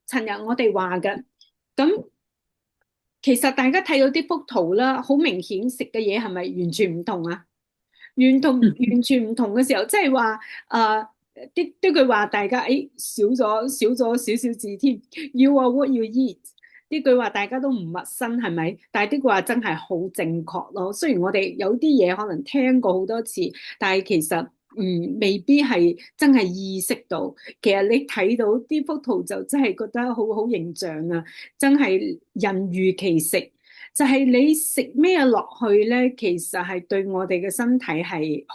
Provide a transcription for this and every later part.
尋日我哋話嘅，咁其實大家睇到啲幅圖啦，好明顯食嘅嘢係咪完全唔同啊？完全唔同嘅時候，即係話啲句話，大家少咗少少字添。You are what you eat 呢句話大家都唔陌生，係咪？但係呢句話真係好正確咯。雖然我哋有啲嘢可能聽過好多次，但係其實未必係真係意識到。其實你睇到啲幅圖就真係覺得好形象啊！真係人如其食。就係你食咩落去咧，其實係對我哋嘅身體係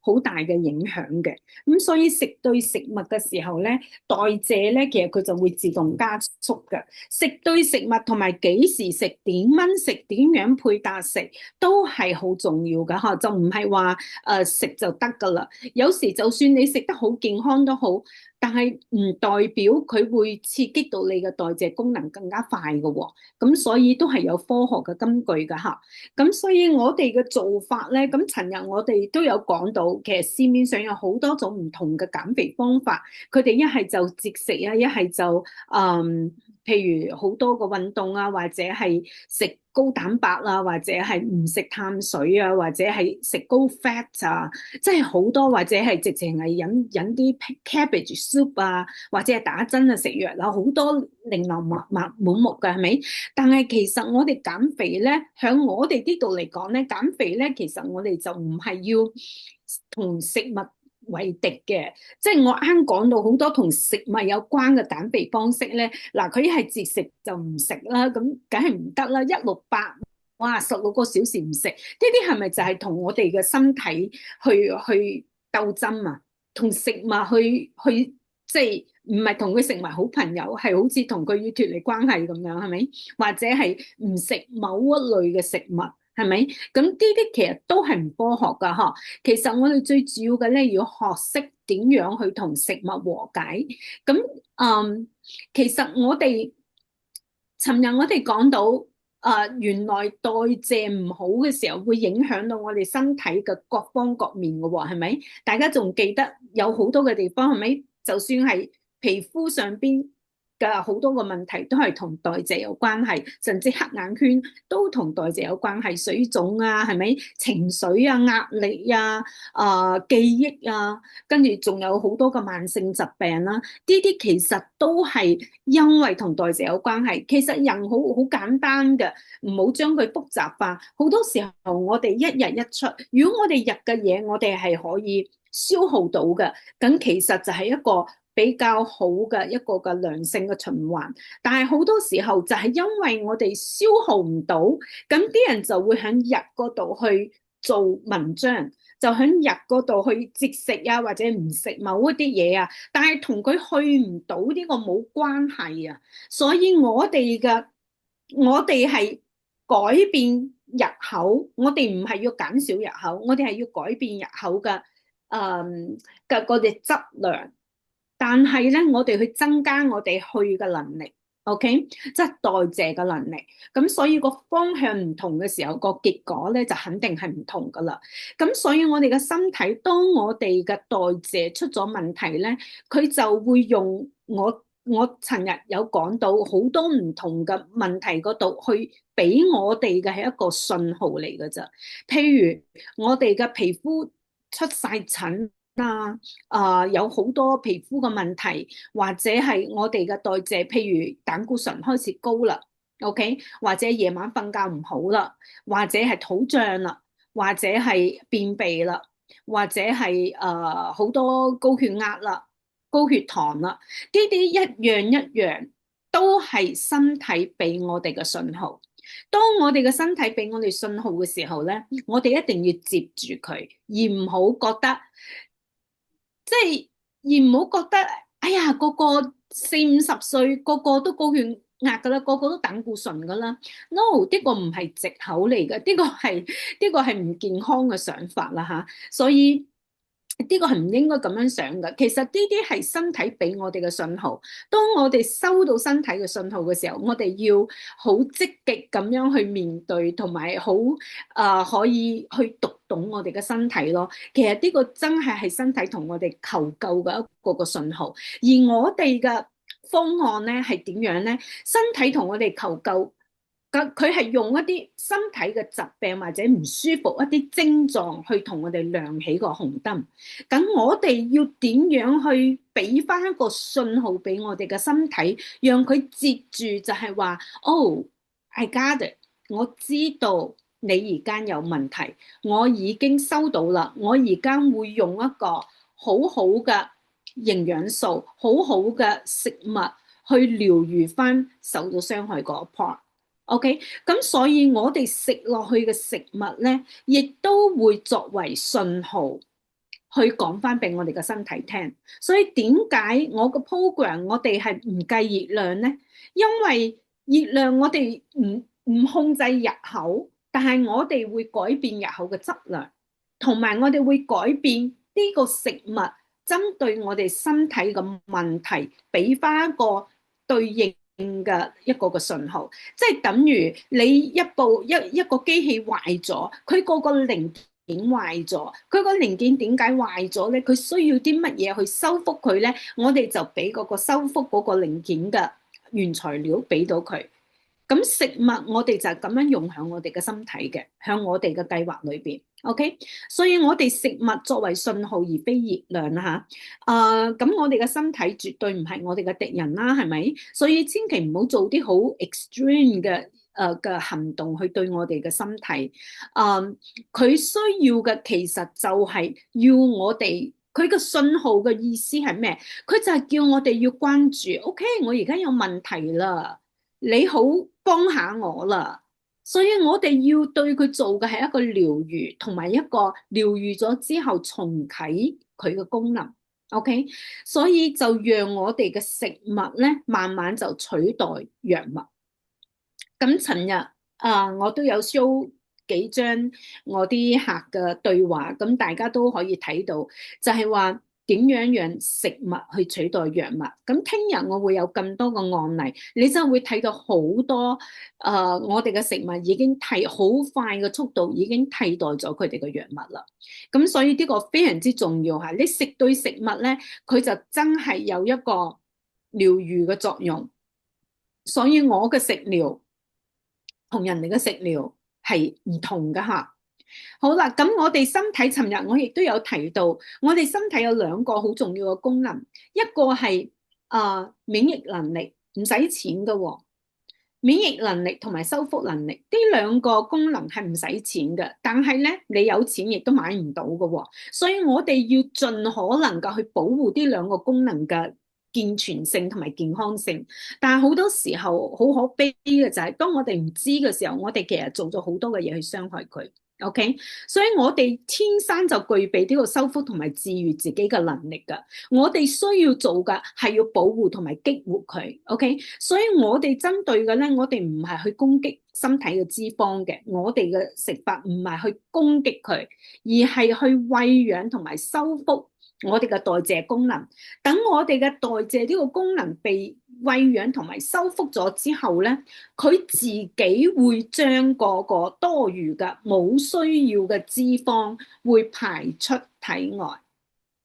好大嘅影響嘅。咁所以食對食物嘅時候咧，代謝咧其實佢就會自動加速嘅。食對食物同埋幾時食、點樣食、點樣配搭食，都係好重要㗎嚇。就唔係話食就得㗎啦。有時就算你食得好健康都好。但係唔代表佢會刺激到你嘅代謝功能更加快嘅喎。咁所以都係有科學嘅根據㗎嚇。咁所以我哋嘅做法咧，咁尋日我哋都有講到，其實市面上有好多種唔同嘅減肥方法，佢哋一係就節食啊，一係就譬如好多個運動啊，或者係食高蛋白啊，或者係唔食碳水啊，或者係食高 fat 啊，即係好多，或者係直情係飲啲 cabbage soup 啊，或者係打針啊食藥啊，好多琳琅滿目嘅係咪？但係其實我哋減肥咧，喺我哋呢度嚟講咧，減肥咧其實我哋就唔係要同食物為敵嘅。即係我啱講到好多同食物有關嘅減肥方式咧，嗱佢一係節食就唔食啦，咁梗係唔得啦，168哇16個小時唔食，呢啲係咪就係同我哋嘅身體去鬥爭啊？同食物去即係唔係同佢成為好朋友，係好似同佢要脫離關係咁樣，係咪？或者係唔食某一類嘅食物，係咪？咁呢啲其實都係唔科學噶嗬。其實我哋最主要嘅咧，要學識點樣去同食物和解。咁其實尋日我哋講到，原來代謝唔好嘅時候，會影響到我哋身體嘅各方各面嘅喎，係咪？大家仲記得有好多嘅地方係咪？就算係皮膚上邊嘅好多個問題，都係同代謝有關係，甚至黑眼圈都同代謝有關係，水腫啊，係咪？情緒啊、壓力啊、記憶啊，跟住仲有好多個慢性疾病啦、呢啲其實都係因為同代謝有關係。其實人好簡單嘅，唔好將佢複雜化。好多時候我哋一日一出，如果我哋入嘅嘢，我哋係可以消耗到嘅，咁其實就係一個比較好嘅一個嘅良性嘅循環。但係好多時候就係因為我哋消耗唔到，咁啲人就會喺日嗰度去做文章，就喺日嗰度去節食啊，或者唔食某一啲嘢啊，但係同佢去唔到呢個冇關係啊。所以我哋係改變入口，我哋唔係要減少入口，我哋係要改變入口嘅嗰啲質量。但係咧，我哋去增加我哋去嘅能力，OK，即係代謝嘅能力。咁所以個方向唔同嘅時候，個結果咧就肯定係唔同噶啦。咁所以我哋嘅身體，當我哋嘅代謝出咗問題咧，佢就會用我尋日有講到好多唔同嘅問題嗰度去俾我哋嘅係一個信號嚟㗎咋。譬如我哋嘅皮膚出晒疹啊，有好多皮膚嘅問題，或者係我哋嘅代謝，譬如膽固醇開始高啦，OK，或者夜晚瞓覺唔好啦，或者係肚脹啦，或者係便秘啦，或者係好多高血壓啦、高血糖啦，呢啲一樣一樣都係身體俾我哋嘅信號。當我哋嘅身體俾我哋信號嘅時候咧，我哋一定要接住佢，而唔好覺得。即係而唔好覺得，哎呀，個個40、50歲，個個都高血壓噶啦，個個都膽固醇噶啦。No，呢個唔係藉口嚟嘅，呢個係唔健康嘅想法啦吓。所以呢個係唔應該咁樣想嘅。其實呢啲係身體俾我哋嘅信號。當我哋收到身體嘅信號嘅時候，我哋要好積極咁樣去面對，同埋好可以去讀懂我哋嘅身體咯。其實呢個真係身體同我哋求救嘅一個信號。而我哋嘅方案咧係點樣咧？身體同我哋求救，佢係用一啲身體嘅疾病或者唔舒服一啲症狀去同我哋亮起個紅燈。咁我哋要點樣去俾翻一個信號俾我哋嘅身體，讓佢接住就係話，Oh, I got it，我知道你而家有問題，我已經收到啦，我而家會用一個好好嘅營養素，好好嘅食物去療癒翻受到傷害嗰 part。OK， 咁所以我哋食落去嘅食物咧，亦都會作為信號去講翻俾我哋嘅身體聽。所以點解我個 program 我哋係唔計熱量咧？因為熱量我哋唔控制入口，但係我哋會改變入口嘅質量，同埋我哋會改變呢個食物針對我哋身體嘅問題，俾翻一個對應嘅一個信號，即係等於你一個機器壞咗，佢個零件壞咗，佢個零件點解壞咗咧？佢需要啲乜嘢去修復佢咧？我哋就俾嗰個修復嗰個零件嘅原材料俾到佢。咁食物我哋就咁樣用喺我哋嘅身體嘅，喺我哋嘅計劃裏邊。OK， 所以我哋食物作為信號而非熱量啦嚇。咁我哋嘅身體絕對唔係我哋嘅敵人啦，係咪？所以千祈唔好做啲好 extreme 嘅行動去對我哋嘅身體。佢需要嘅其實就係要我哋，佢嘅信號嘅意思係咩？佢就係叫我哋要關注。OK， 我而家有問題啦，你好幫下我啦。所以我哋要對佢做嘅係一個療癒，同埋一個療癒咗之後重啟佢嘅功能。OK， 所以就讓我哋嘅食物咧，慢慢就取代藥物。咁尋日我都有 show 幾張我啲客嘅對話，咁大家都可以睇到，就係話點樣讓食物去取代藥物。咁聽日我會有咁多個案例，你真係會睇到好多我哋嘅食物已經好快嘅速度已經替代咗佢哋嘅藥物啦。咁所以呢個非常之重要嚇，你食對食物咧，佢就真係有一個療癒嘅作用。所以我嘅食療同人哋嘅食療係唔同噶吓。好啦，咁我哋身體尋日我亦都有提到，我哋身體有兩個好重要嘅功能，一個係免疫能力，唔使錢噶喎。免疫能力同埋修復能力呢兩個功能係唔使錢嘅，但係咧你有錢亦都買唔到噶喎。所以我哋要盡可能夠去保護呢兩個功能嘅健全性同埋健康性，但係好多時候好可悲嘅就係當我哋唔知嘅時候，我哋其實做咗好多嘅嘢去傷害佢。OK， 所以我哋天生就具備呢個修復同埋治癒自己嘅能力㗎。我哋需要做嘅係要保護同埋激活佢。OK， 所以我哋針對嘅咧，我哋唔係去攻擊身體嘅脂肪嘅，我哋嘅食法唔係去攻擊佢，而係去餵養同埋修復我哋嘅代謝功能。等我哋嘅代謝呢個功能被餵養同埋修復咗之後咧，佢自己會將嗰個多餘嘅冇需要嘅脂肪會排出體外。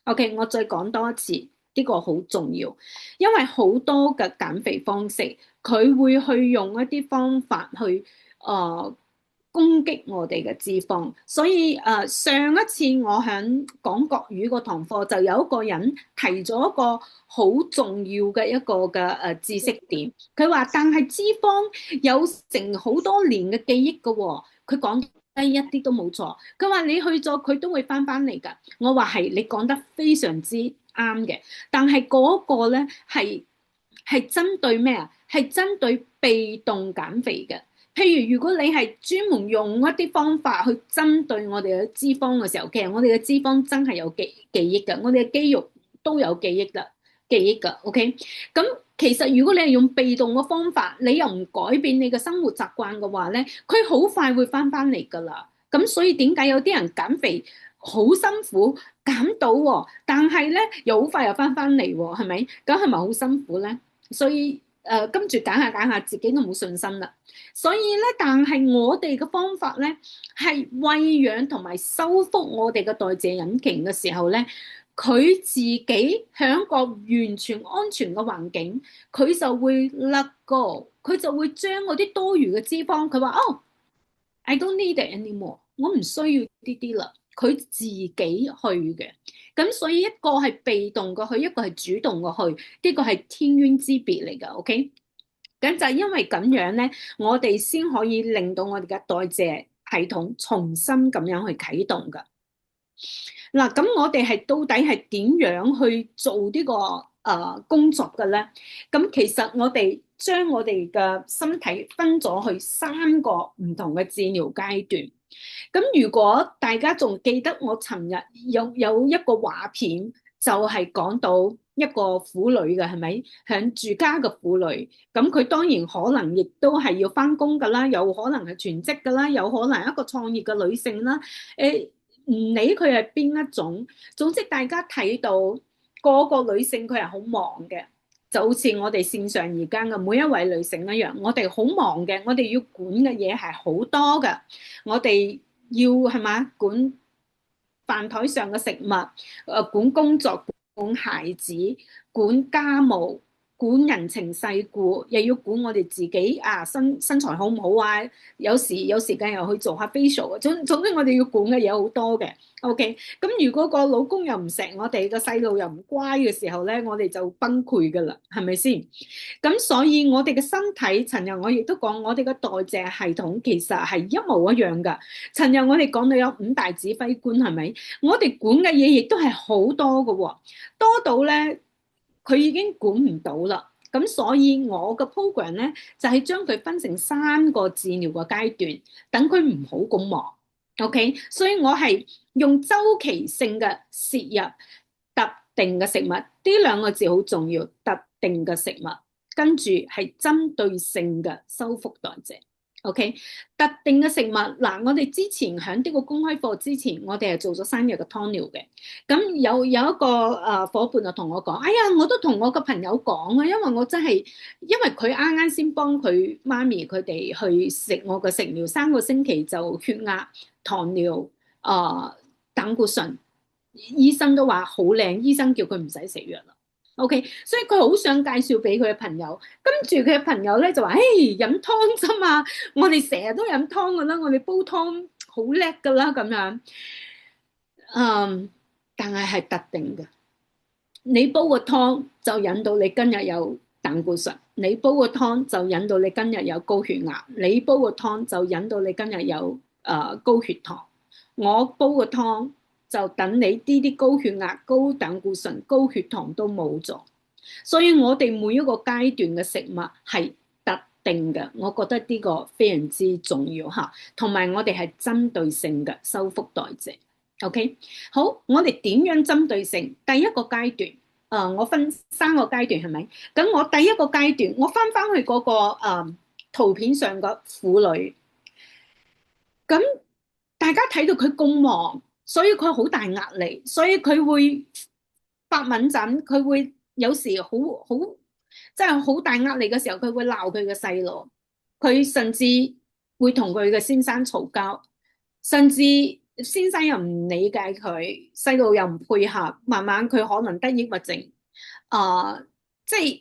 OK， 我再講多一次，呢個好重要，因為好多嘅減肥方式，佢會去用一啲方法去攻擊我哋嘅脂肪。所以上一次我喺講國語個堂課就有一個人提咗一個好重要嘅一個嘅知識點，佢話但係脂肪有成好多年嘅記憶㗎喎。佢講一啲都冇錯，佢話你去咗佢都會翻嚟㗎。我話係，你講得非常之啱嘅，但係嗰個咧係針對咩啊？係針對被動減肥嘅。譬如如果你係專門用一啲方法去針對我哋嘅脂肪嘅時候，其實我哋嘅脂肪真係有記憶㗎，我哋嘅肌肉都有記憶㗎。OK， 咁其實如果你係用被動嘅方法，你又唔改變你嘅生活習慣嘅話咧，佢好快會翻嚟㗎啦。咁所以點解有啲人減肥好辛苦減到喎，但係咧又好快又翻嚟喎，係咪？咁係咪好辛苦咧？所以跟住揀下自己都冇信心啦。所以咧，但係我哋嘅方法咧係餵養同埋修復我哋嘅代謝引擎嘅時候咧，佢自己喺一個完全安全嘅環境，佢就會 let go，佢就會將嗰啲多餘嘅脂肪，佢話哦，I don't need it anymore，我唔需要呢啲啦。佢自己去嘅，咁所以一個係被動嘅去，一個係主動嘅去，呢個係天淵之別嚟㗎。OK，咁就係因為咁樣咧，我哋先可以令到我哋嘅代謝系統重新咁樣去啟動㗎。嗱，咁我哋係到底係點樣去做呢個工作嘅咧？咁其實我哋將我哋嘅身體分咗去3個唔同嘅治療階段。咁如果大家仲記得我尋日有一個畫片，就係講到一個婦女嘅，係咪響住家嘅婦女？咁佢當然可能亦都係要返工㗎啦，有可能係全職㗎啦，有可能係一個創業嘅女性啦。唔理佢係邊一種，總之大家睇到個個女性佢係好忙嘅，就好似我哋線上而家嘅每一位女性一樣，我哋好忙嘅，我哋要管嘅嘢係好多嘅，我哋要係嘛管飯台上嘅食物，管工作、管孩子、管家務、管人情世故，又要管我哋自己啊身材好唔好啊？有時有時間又去做下 facial 啊。總之我哋要管嘅嘢好多嘅。OK，咁如果個老公又唔錫我哋，個細路又唔乖嘅時候咧，我哋就崩潰噶啦，係咪先？咁所以我哋嘅身體，尋日我亦都講，我哋嘅代謝系統其實係一模一樣噶。尋日我哋講到有5大指揮官，係咪？我哋管嘅嘢亦都係好多嘅喎，多到咧佢已經管唔到啦。咁所以我嘅 program 咧就係將佢分成3個治療嘅階段，等佢唔好咁忙。OK，所以我係用周期性嘅攝入特定嘅食物，呢2個字好重要，特定嘅食物，跟住係針對性嘅修復代謝。OK，特定嘅食物嗱，我哋之前喺呢個公開課之前，我哋係做咗3日嘅湯療嘅。咁有一個夥伴就同我講，哎呀，我都同我個朋友講啊，因為我真係因為佢啱啱先幫佢媽咪佢哋去食我嘅食療，3個星期就血壓、糖尿、膽固醇，醫生都話好靚，醫生叫佢唔使食藥啦。OK，所以佢好想介紹俾佢嘅朋友，跟住佢嘅朋友咧就話：，誒，飲湯啫嘛，我哋成日都飲湯噶啦，我哋煲湯好叻噶啦，咁樣。但係係特定嘅，你煲個湯就引到你今日有膽固醇，你煲個湯就引到你今日有高血壓，你煲個湯就引到你今日有高血糖。我煲個湯就等你呢啲高血壓、高膽固醇、高血糖都冇咗。所以我哋每一個階段嘅食物係特定嘅，我覺得呢個非常之重要嚇。同埋我哋係針對性嘅修復代謝。OK，好，我哋點樣針對性？第一個階段，我分3個階段係咪？咁我第一個階段，我翻去嗰個圖片上個婦女，咁大家睇到佢咁忙，所以佢好大壓力，所以佢會發敏疹，佢會有時好即係好大壓力嘅時候，佢會鬧佢嘅細路，佢甚至會同佢嘅先生嘈交，甚至先生又唔理解佢，細路又唔配合，慢慢佢可能得抑鬱症，即係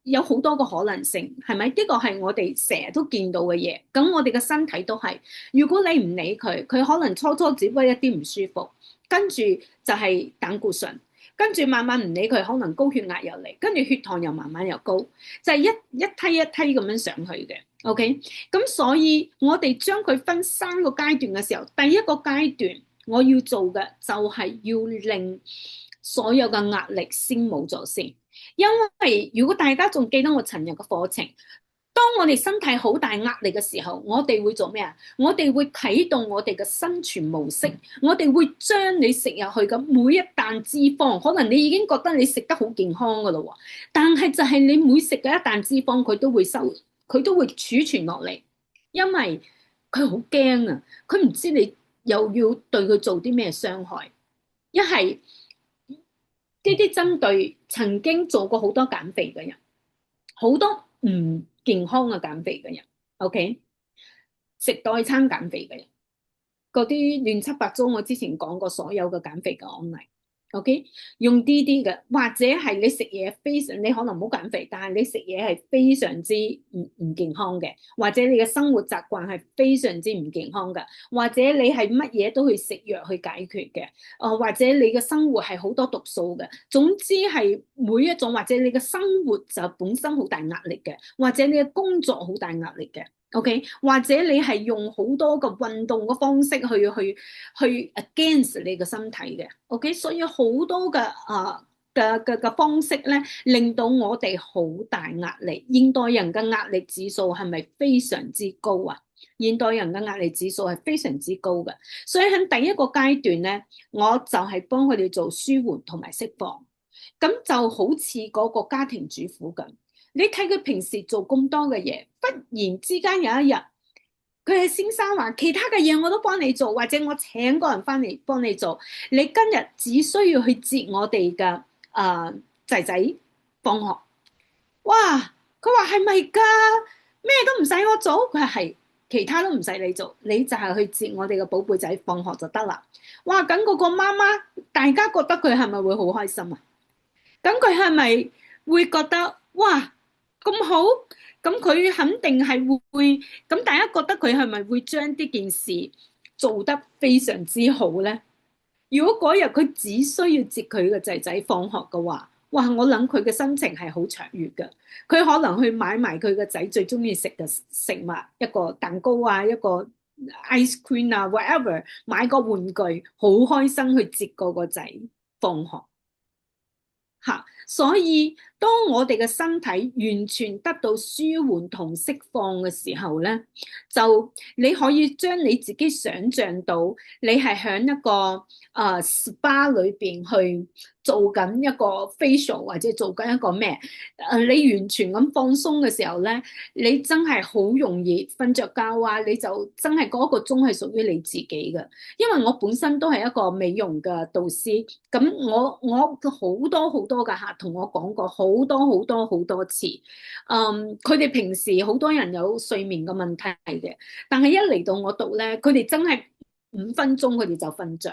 有好多個可能性，係咪？呢個係我哋成日都見到嘅嘢。咁我哋嘅身體都係，如果你唔理佢，佢可能初初只不過一啲唔舒服，跟住就係膽固醇，跟住慢慢唔理佢，可能高血壓又嚟，跟住血糖又慢慢又高，就係一梯一梯咁樣上去嘅。OK，咁所以我哋將佢分3個階段嘅時候，第一個階段我要做嘅就係要令所有嘅壓力先冇咗先。因為如果大家仲記得我尋日嘅課程，當我哋身體好大壓力嘅時候，我哋會做咩啊？我哋會啟動我哋嘅生存模式，我哋會將你食入去嘅每一啖脂肪，可能你已經覺得你食得好健康噶啦，但係就係你每食嘅一啖脂肪，佢都會儲存落嚟，因為佢好驚啊，佢唔知你又要對佢做啲咩傷害，一係。呢啲針對曾經做過好多減肥嘅人，好多唔健康嘅減肥嘅人 ，OK， 食代餐減肥嘅人，嗰啲亂七八糟，我之前講過所有嘅減肥嘅案例， OK，用啲啲嘅，或者係你食嘢非常，你可能冇減肥，但係你食嘢係非常之唔健康嘅，或者你嘅生活習慣係非常之唔健康嘅，或者你係乜嘢都去食藥去解決嘅，或者你嘅生活係好多毒素嘅，總之係每一種，或者你嘅生活就本身好大壓力嘅，或者你嘅工作好大壓力嘅。OK，或者你係用好多個運動嘅方式去 against 你個身體嘅，OK，所以好多嘅嘅方式咧，令到我哋好大壓力。現代人嘅壓力指數係咪非常之高啊？現代人嘅壓力指數係非常之高嘅，所以喺第一個階段咧，我就係幫佢哋做舒緩同埋釋放，咁就好似嗰個家庭主婦咁。你睇佢平時做咁多嘅嘢，忽然之間有一日，佢嘅先生話其他嘅嘢我都幫你做，或者我請個人翻嚟幫你做，你今日只需要去接我哋嘅仔仔放學。哇！佢話係咪噶？咩都唔使我做？佢話係，其他都唔使你做，你就係去接我哋嘅寶貝仔放學就得啦。哇！咁嗰個媽媽，大家覺得佢係咪會好開心啊？咁佢係咪會覺得哇咁好？咁佢肯定係會咁，大家覺得佢係咪會將呢件事做得非常之好咧？如果嗰日佢只需要接佢個仔仔放學嘅話，哇！我諗佢嘅心情係好卓越嘅。佢可能去買埋佢個仔最中意食嘅食物，一個蛋糕啊，一個 ice cream 啊，whatever，買個玩具，好開心去接嗰個仔放學。吓，所以當我哋嘅身體完全得到舒緩同釋放嘅時候咧，就你可以將你自己想象到，你係喺一個SPA 裏邊去做緊一個 facial 或者做緊一個咩？你完全咁放鬆嘅時候咧，你真係好容易瞓着覺啊！你就真係嗰個鐘係屬於你自己嘅。因為我本身都係一個美容嘅導師，咁我好多好多嘅客同我講過好多好多好多次，佢哋平時好多人有睡眠嘅問題嘅，但係一嚟到我度咧，佢哋真係5分鐘佢哋就瞓着，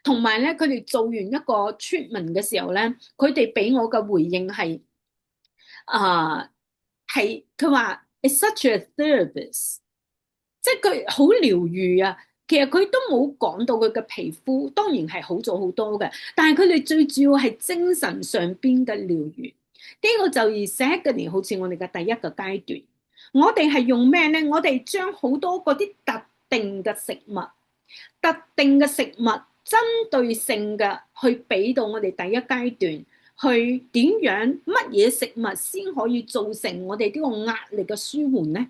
同埋咧佢哋做完一個 treatment 嘅時候咧，佢哋俾我嘅回應係係佢話 it's such a therapist。即係佢好療愈啊！其實佢都冇講到佢嘅皮膚，當然係好咗好多嘅。但係佢哋最主要係精神上邊嘅療愈。呢個就而 second 好似我哋嘅第一個階段。我哋係用咩咧？我哋將好多嗰啲特定嘅食物、特定嘅食物，針對性嘅去俾到我哋第一階段，去點樣乜嘢食物先可以造成我哋呢個壓力嘅舒緩咧？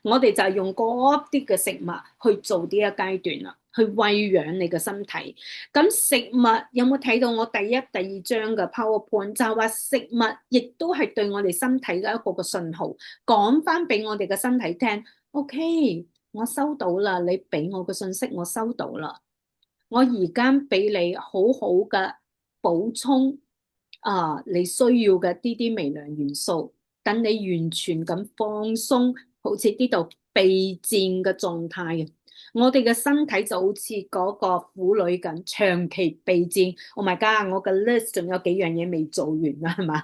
我哋就係用嗰啲嘅食物去做呢一階段啦，去餵養你嘅身體。咁食物有冇睇到我第一、第二章嘅 PowerPoint？就係話食物亦都係對我哋身體嘅一個嘅信號，講翻俾我哋嘅身體聽。OK，我收到啦，你俾我嘅信息我收到啦。我而家俾你好好嘅補充你需要嘅啲啲微量元素，等你完全咁放鬆。好似呢度備戰嘅狀態啊！我哋嘅身體就好似嗰個婦女咁，長期備戰。Oh my god！我嘅 list 仲有幾樣嘢未做完啊，係嘛？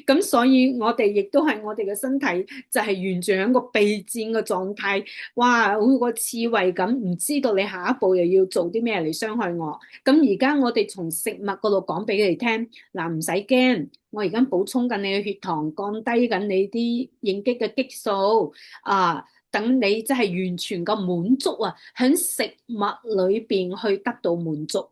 咁所以我哋亦都係我哋嘅身體就係完全喺個備戰嘅狀態。哇！好似個刺蝟咁，唔知道你下一步又要做啲咩嚟傷害我。咁而家我哋從食物嗰度講俾佢哋聽，嗱，唔使驚。我而家補充緊你嘅血糖，降低緊你啲應激嘅激素等你即係完全嘅滿足啊，喺食物裏邊去得到滿足。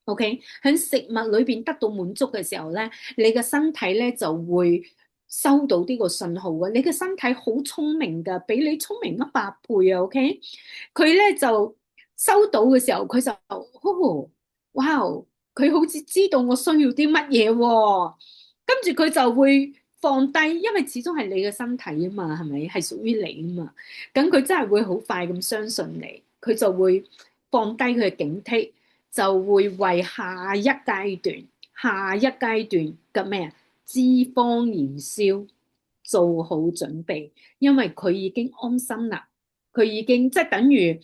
OK，喺食物裏邊得到滿足嘅時候咧，你嘅身體咧就會收到呢個信號啊！你嘅身體好聰明㗎，比你聰明100倍啊！OK，佢咧就收到嘅時候，佢就哇，佢好似知道我需要啲乜嘢喎。跟住佢就會放低，因為始終係你嘅身體啊嘛，係咪？係屬於你啊嘛。咁佢真係會好快咁相信你，佢就會放低佢嘅警惕，就會為下一階段、下一階段嘅咩啊脂肪燃燒做好準備，因為佢已經安心啦，佢已經即係等於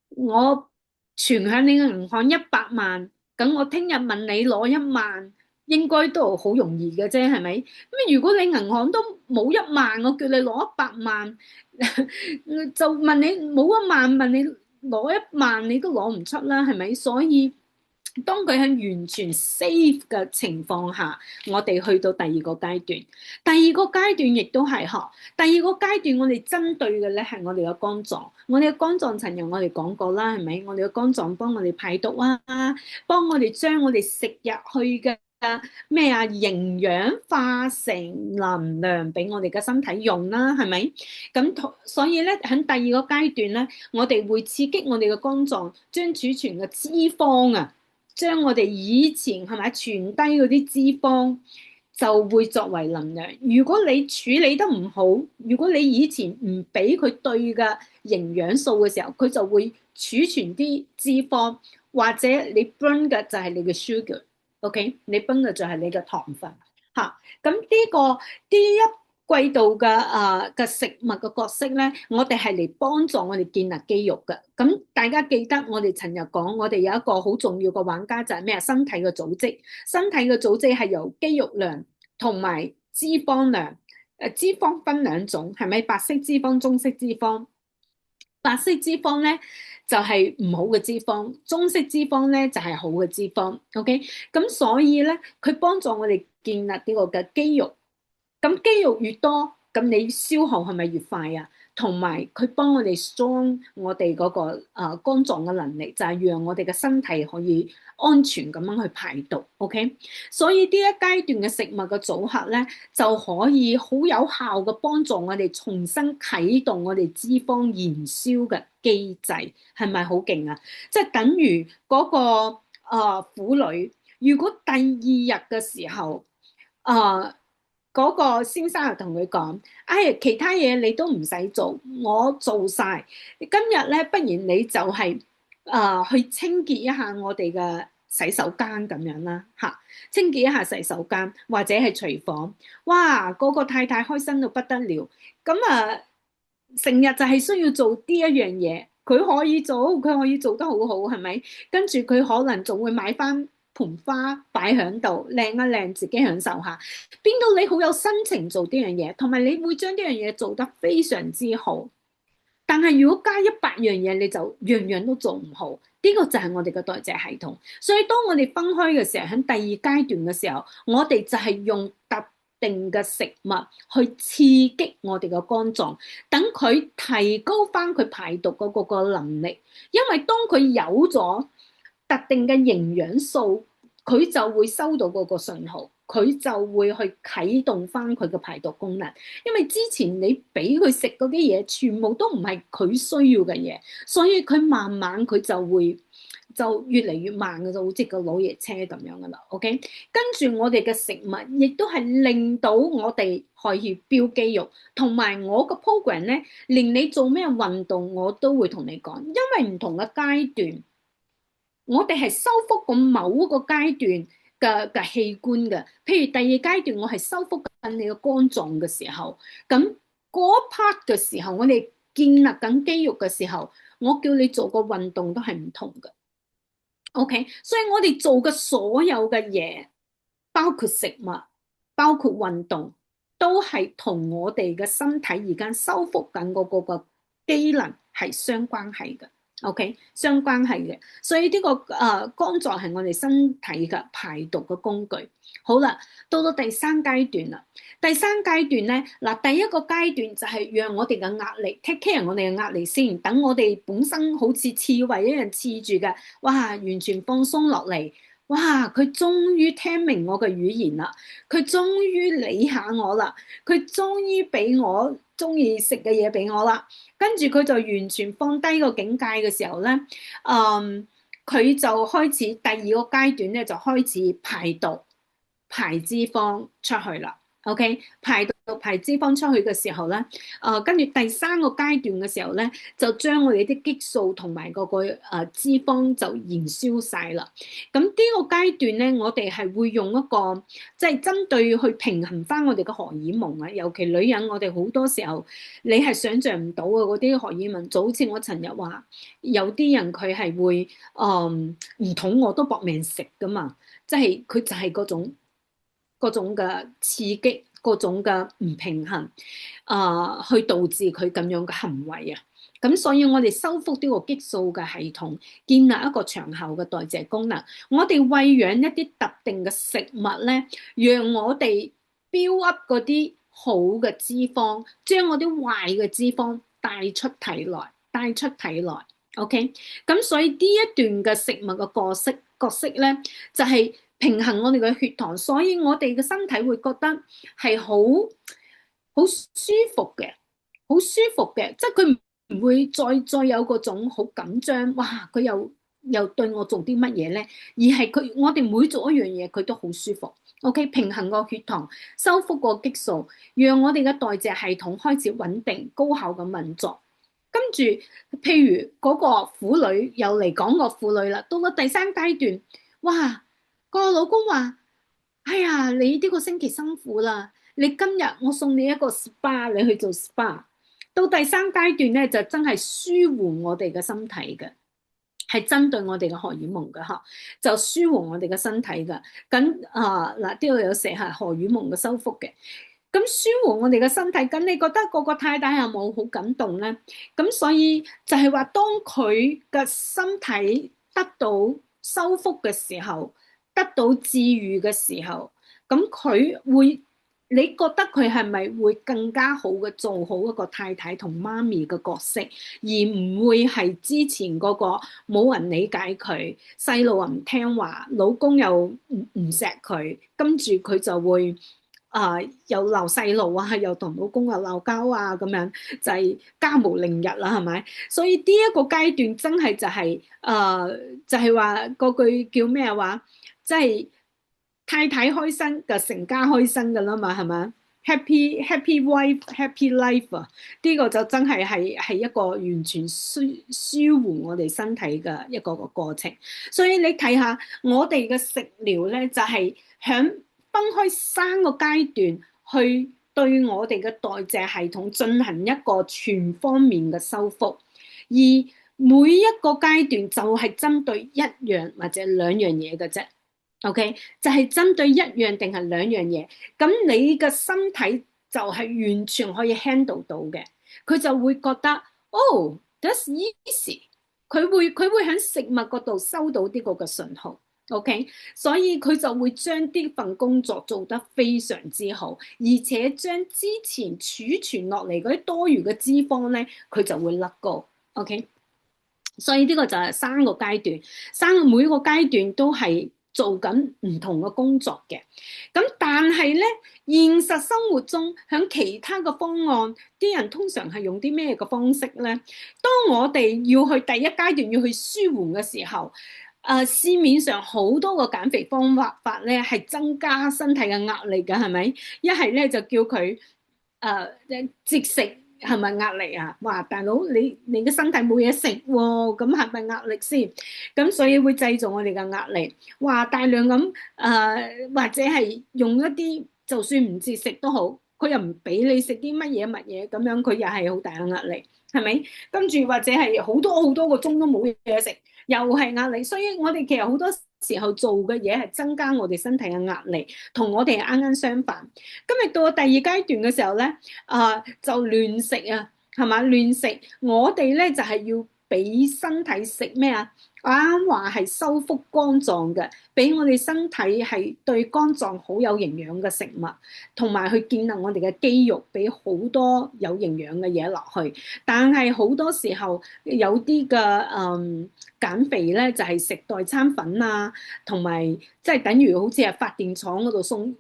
我存喺你嘅銀行100萬。咁我聽日問你攞1萬，應該都好容易嘅啫，係咪？咁如果你銀行都冇1萬，我叫你攞100萬，就問你冇1萬，問你攞1萬，你都攞唔出啦，係咪？所以當佢喺完全 safe 嘅情況下，我哋去到第二個階段。第二個階段亦都係學。第二個階段我哋針對嘅咧係我哋嘅肝臟。我哋嘅肝臟尋日我哋講過啦，係咪？我哋嘅肝臟幫我哋排毒啊，幫我哋將我哋食入去嘅咩啊營養化成能量俾我哋嘅身體用啦，係咪？咁所以咧喺第二個階段咧，我哋會刺激我哋嘅肝臟，將儲存嘅脂肪啊，將我哋以前係咪存低嗰啲脂肪，就會作為能量。如果你處理得唔好，如果你以前唔俾佢對嘅營養素嘅時候，佢就會儲存啲脂肪，或者你 burn 嘅就係你嘅 sugar，OK？你 burn 嘅就係你嘅糖分嚇。咁呢個呢一季度嘅食物嘅角色咧，我哋係嚟幫助我哋建立肌肉嘅。咁大家記得我哋尋日講，我哋有一個好重要嘅玩家就係咩啊？身體嘅組織，身體嘅組織係由肌肉量同埋脂肪量。脂肪分兩種，係咪？白色脂肪、中式脂肪。白色脂肪咧就係唔好嘅脂肪，中式脂肪咧就係好嘅脂肪。OK，咁所以咧佢幫助我哋建立呢個嘅肌肉。咁肌肉越多，咁你消耗係咪越快啊？同埋佢幫我哋 strong 我哋嗰個肝臟嘅能力，就係讓我哋嘅身體可以安全咁樣去排毒。OK，所以呢一階段嘅食物嘅組合咧，就可以好有效嘅幫助我哋重新啟動我哋脂肪燃燒嘅機制，係咪好勁啊？即係等於嗰個婦女，如果第二日嘅時候嗰個先生就同佢講：哎，其他嘢你都唔使做，我做晒。今日咧，不然你就係去清潔一下我哋嘅洗手間咁樣啦，嚇！清潔一下洗手間或者係廚房。哇！嗰個太太開心到不得了。咁成日就係需要做呢一樣嘢，佢可以做，佢可以做得好好，係咪？跟住佢可能仲會買翻盆花擺喺度，靚一靚，自己享受下。變到你好有心情做呢樣嘢，同埋你會將呢樣嘢做得非常之好。但係如果加100樣嘢，你就樣樣都做唔好。呢個就係我哋嘅代謝系統。所以當我哋分開嘅時候，喺第二階段嘅時候，我哋就係用特定嘅食物去刺激我哋嘅肝臟，等佢提高翻佢排毒嗰個能力。因為當佢有咗特定嘅營養素，佢就會收到嗰個信號。佢就會去啟動翻佢嘅排毒功能，因為之前你俾佢食嗰啲嘢，全部都唔係佢需要嘅嘢，所以佢慢慢佢就越嚟越慢嘅，就好似個老爺車咁樣噶啦。OK，跟住我哋嘅食物亦都係令到我哋可以飆肌肉，同埋我個 program 咧，連你做咩運動我都會同你講，因為唔同嘅階段，我哋係修復緊某一個階段嘅器官嘅，譬如第二階段我係修復緊你嘅肝臟嘅時候，咁嗰 part 嘅時候，我哋建立緊肌肉嘅時候，我叫你做個運動都係唔同嘅。OK，所以我哋做嘅所有嘅嘢，包括食物，包括運動，都係同我哋嘅身體而家修復緊嗰個機能係相關係嘅。OK，相關係嘅，所以呢個肝臟係我哋身體嘅排毒嘅工具。好啦，到第三階段啦。第三階段咧，嗱，第一個階段就係讓我哋嘅壓力 take care 我哋嘅壓力先，等我哋本身好似刺蝟一樣刺住嘅，哇，完全放鬆落嚟。哇！佢終於聽明我嘅語言啦，佢終於理下我啦，佢終於俾我中意食嘅嘢俾我啦。跟住佢就完全放低個境界嘅時候咧，佢就開始第二個階段咧，就開始排毒、排脂肪出去啦。OK，排脂肪出去嘅時候咧，跟住第三個階段嘅時候咧，就將我哋啲激素同埋嗰個脂肪就燃燒晒啦。咁呢個階段咧，我哋係會用一個即係針對去平衡翻我哋嘅荷爾蒙啊，尤其女人，我哋好多時候你係想象唔到嘅嗰啲荷爾蒙，就好似我尋日話，有啲人佢係會唔肚餓都搏命食噶嘛，即係佢就係嗰種嘅刺激，嗰種嘅唔平衡，去導致佢咁樣嘅行為啊。咁所以我哋修復呢個激素嘅系統，建立一個長效嘅代謝功能。我哋餵養一啲特定嘅食物咧，讓我哋 build up 嗰啲好嘅脂肪，將嗰啲壞嘅脂肪帶出體內，帶出體內。OK，咁所以呢一段嘅食物嘅角色咧，就係平衡我哋嘅血糖，所以我哋嘅身體會覺得係好舒服嘅，好舒服嘅，即係佢唔會再有嗰種好緊張，哇！佢又對我做啲乜嘢咧？而係我哋每做一樣嘢，佢都好舒服。OK，平衡個血糖，修復個激素，讓我哋嘅代謝系統開始穩定、高效咁運作。跟住，譬如嗰個婦女又嚟講個婦女啦，到咗第三階段，哇！個老公話：哎呀，你呢個星期辛苦啦，你今日我送你一個 SPA，你去做 SPA。到第三階段咧，就真係舒緩我哋嘅身體嘅，係針對我哋嘅荷爾蒙嘅嚇，就舒緩我哋嘅身體嘅。咁嗱，呢度有寫係荷爾蒙嘅修復嘅。咁舒緩我哋嘅身體，咁你覺得個太太有冇好感動咧？咁所以就係話，當佢嘅身體得到修復嘅時候，得到治癒嘅時候，咁佢會，你覺得佢係咪會更加好嘅做好一個太太同媽咪嘅角色，而唔會係之前嗰個冇人理解佢，細路又唔聽話，老公又唔錫佢，跟住佢就會又鬧細路啊，又同老公又鬧交啊，咁樣就係家無寧日啦，係咪？所以呢一個階段真係就係話嗰句叫咩話？即係太太開心就成家開心噶啦嘛，係咪？Happy wife happy life 啊！呢個就真係一個完全舒緩我哋身體嘅一個過程。所以你睇下我哋嘅食療咧，就係響分開三個階段去對我哋嘅代謝系統進行一個全方面嘅修復，而每一個階段就係針對一樣或者兩樣嘢嘅啫。OK，就係針對一樣定係兩樣嘢，咁你嘅身體就係完全可以 handle 到嘅，佢就會覺得哦 that's easy，佢會喺食物嗰度收到呢個嘅信號，OK，所以佢就會將呢份工作做得非常之好，而且將之前儲存落嚟嗰啲多餘嘅脂肪咧，佢就會甩高，OK，所以呢個就係三個階段，每個階段都係做緊唔同嘅工作嘅，咁但係咧，現實生活中喺其他嘅方案，啲人通常係用啲咩嘅方式咧？當我哋要去第一階段要去舒緩嘅時候，市面上好多個減肥方法咧，係增加身體嘅壓力嘅，係咪？一係咧就叫佢節食。係咪壓力啊？哇，大佬，你嘅身體冇嘢食喎，咁係咪壓力先？咁所以會製造我哋嘅壓力。哇，大量咁或者係用一啲就算唔節食都好，佢又唔俾你食啲乜嘢乜嘢，咁樣佢又係好大嘅壓力，係咪？跟住或者係好多好多個鐘都冇嘢食，又係壓力。所以我哋其實好多時候做嘅嘢係增加我哋身體嘅壓力，同我哋啱啱相反。今日到第二階段嘅時候咧，就亂食啊，係嘛？亂食，我哋咧就係要俾身體食咩啊？我啱話係修復肝臟嘅，俾我哋身體係對肝臟好有營養嘅食物，同埋去建立我哋嘅肌肉，俾好多有營養嘅嘢落去。但係好多時候有啲嘅減肥咧，就係食代餐粉啊，同埋即係等於好似係發電廠嗰度送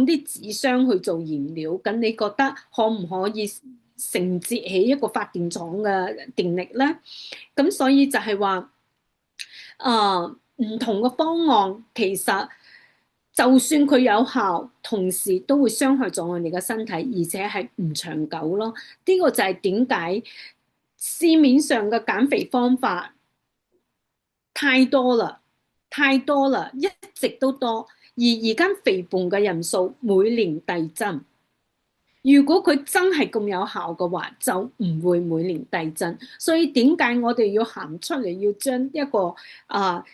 啲紙箱去做燃料。咁你覺得可唔可以承接起一個發電廠嘅電力咧？咁所以就係話唔同嘅方案其實就算佢有效，同時都會傷害咗我哋嘅身體，而且係唔長久咯。呢個就係點解市面上嘅減肥方法太多啦，太多啦，一直都多，而家肥胖嘅人數每年遞增。如果佢真係咁有效嘅話，就唔會每年遞增。所以點解我哋要行出嚟，要將一個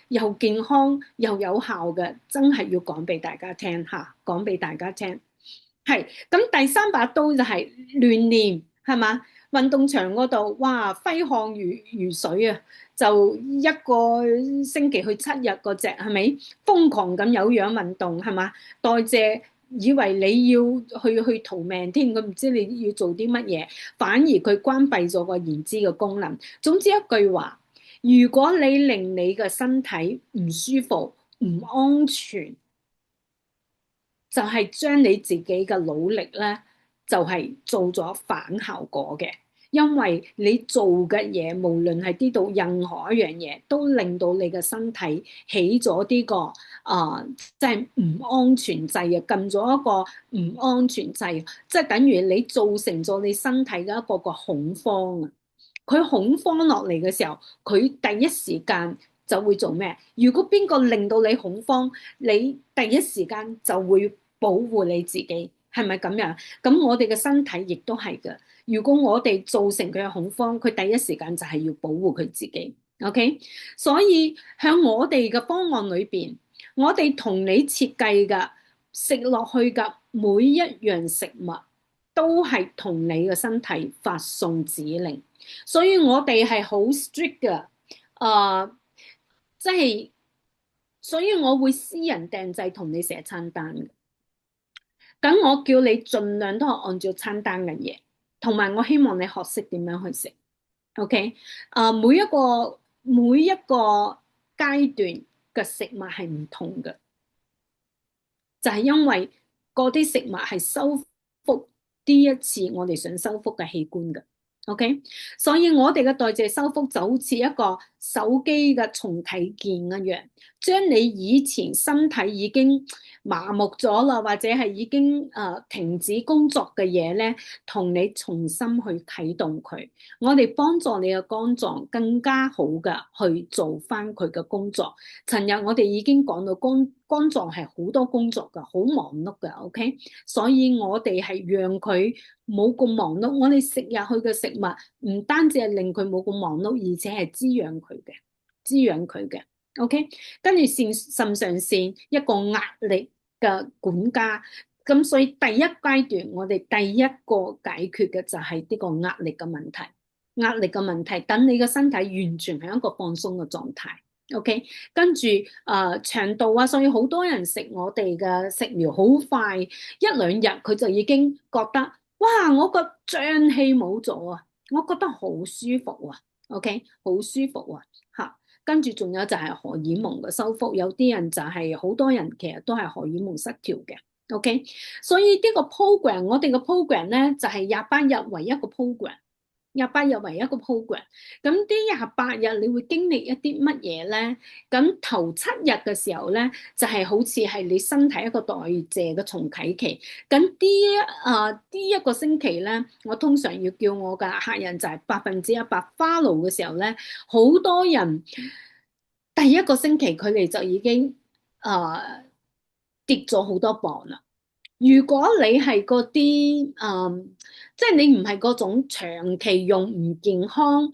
又健康又有效嘅，真係要講俾大家聽嚇，講俾大家聽。係咁，第三把刀就係鍛鍊，係嘛？運動場嗰度，哇，揮汗如水啊！就一個星期去7日嗰隻，係咪瘋狂咁有氧運動係嘛？代謝以為你要去逃命添，佢唔知你要做啲乜嘢，反而佢關閉咗個燃脂嘅功能。總之一句話，如果你令你嘅身體唔舒服、唔安全，就係將你自己嘅努力咧，就係做咗反效果嘅。因為你做嘅嘢，無論係呢度任何一樣嘢，都令到你嘅身體起咗呢個即係唔安全掣啊，撳咗一個唔安全掣，即係等於你造成咗你身體嘅一個恐慌啊。佢恐慌落嚟嘅時候，佢第一時間就會做咩？如果邊個令到你恐慌，你第一時間就會保護你自己，係咪咁樣？咁我哋嘅身體亦都係嘅。如果我哋造成佢嘅恐慌，佢第一時間就係要保護佢自己。OK，所以喺我哋嘅方案裏邊，我哋同你設計嘅食落去嘅每一樣食物，都係同你嘅身體發送指令。所以我哋係好 strict 嘅，即係，所以我會私人訂製同你寫餐單嘅。咁我叫你盡量都係按照餐單嘅嘢，同埋我希望你學識點樣去食。OK，每一個階段嘅食物係唔同嘅，就係因為嗰啲食物係修復呢一次我哋想修復嘅器官嘅。OK，所以我哋嘅代謝修復就好似一個手機嘅重啟鍵一樣，將你以前身體已經麻木咗啦，或者係已經停止工作嘅嘢咧，同你重新去啟動佢。我哋幫助你嘅肝臟更加好嘅去做翻佢嘅工作。尋日我哋已經講到肝臟係好多工作㗎，好忙碌㗎。OK，所以我哋係讓佢冇咁忙碌。我哋食入去嘅食物唔單止係令佢冇咁忙碌，而且係滋養佢嘅，滋養佢嘅。OK，跟住腎上腺一個壓力嘅管家，咁所以第一階段我哋第一個解決嘅就係呢個壓力嘅問題，壓力嘅問題，等你嘅身體完全係一個放鬆嘅狀態。OK，跟住腸道啊，所以好多人食我哋嘅食療，好快1-2日佢就已經覺得，哇！我個脹氣冇咗啊，我覺得好舒服啊。OK，好舒服啊，嚇！跟住仲有就係荷爾蒙嘅修復，有啲人就係好多人其實都係荷爾蒙失調嘅。OK，所以呢個 program 我哋嘅 program 咧就係28日為一個 program。28日為一個 program，咁啲28日你會經歷一啲乜嘢咧？咁頭7日嘅時候咧，就係好似係你身體一個代謝嘅重啟期。咁呢一個星期咧，我通常要叫我嘅客人就係100% follow 嘅時候咧，好多人第一個星期佢哋就已經跌咗好多磅啦。如果你係嗰啲即係你唔係嗰種長期用唔健康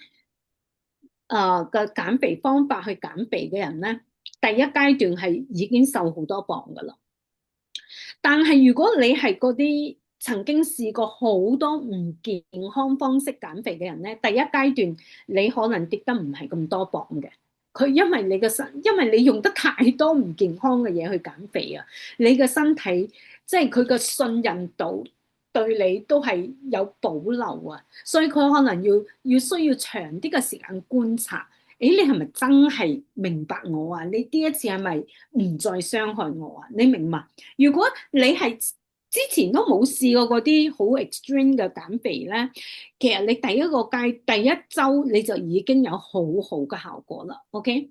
嘅減肥方法去減肥嘅人咧，第一階段係已經瘦好多磅噶啦。但係如果你係嗰啲曾經試過好多唔健康方式減肥嘅人咧，第一階段你可能跌得唔係咁多磅嘅。佢因為你用得太多唔健康嘅嘢去減肥啊，你嘅身體即係佢嘅信任度對你都係有保留啊，所以佢可能要需要長啲嘅時間觀察。誒，你係咪真係明白我啊？你呢一次係咪唔再傷害我啊？你明嘛？如果你係之前都冇試過嗰啲好 extreme 嘅減肥咧，其實你第一周你就已經有好好嘅效果啦。OK，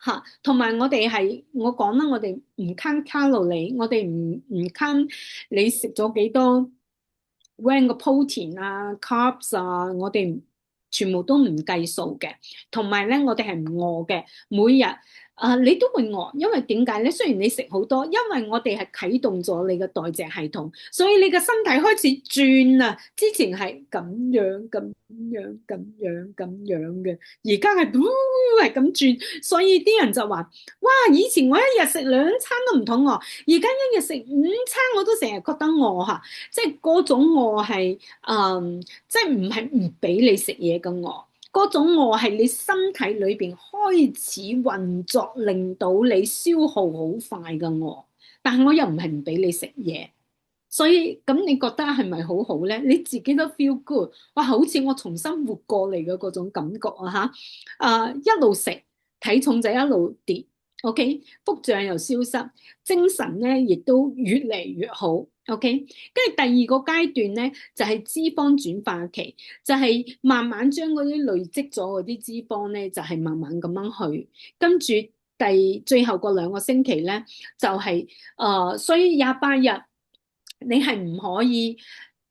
嚇，同埋我哋係我講啦，我哋唔 count 卡路里，我哋唔 count 你食咗幾多 gram 嘅 protein 啊、carbs 啊，我哋全部都唔計數嘅。同埋咧，我哋係唔餓嘅，每日你都會餓，因為點解咧？雖然你食好多，因為我哋係啟動咗你嘅代謝系統，所以你嘅身體開始轉啊。之前係咁樣、咁樣、咁樣、咁樣嘅，而家係咁轉，所以啲人就話：哇！以前我一日食兩餐都唔肚餓，而家一日食五餐我都成日覺得餓嚇，即係嗰種餓係即係唔係唔俾你食嘢嘅餓。嗰種餓係你身體裏邊開始運作，令到你消耗好快嘅餓。但係我又唔係唔俾你食嘢，所以咁你覺得係咪好好咧？你自己都 feel good，哇！好似我重新活過嚟嘅嗰種感覺啊嚇！一路食，體重就一路跌，OK，腹脹又消失，精神咧亦都越嚟越好。OK，跟住第二個階段咧就係脂肪轉化期，就係慢慢將嗰啲累積咗嗰啲脂肪咧，就係慢慢咁樣去，跟住最後嗰2個星期咧就係所以28日你係唔可以。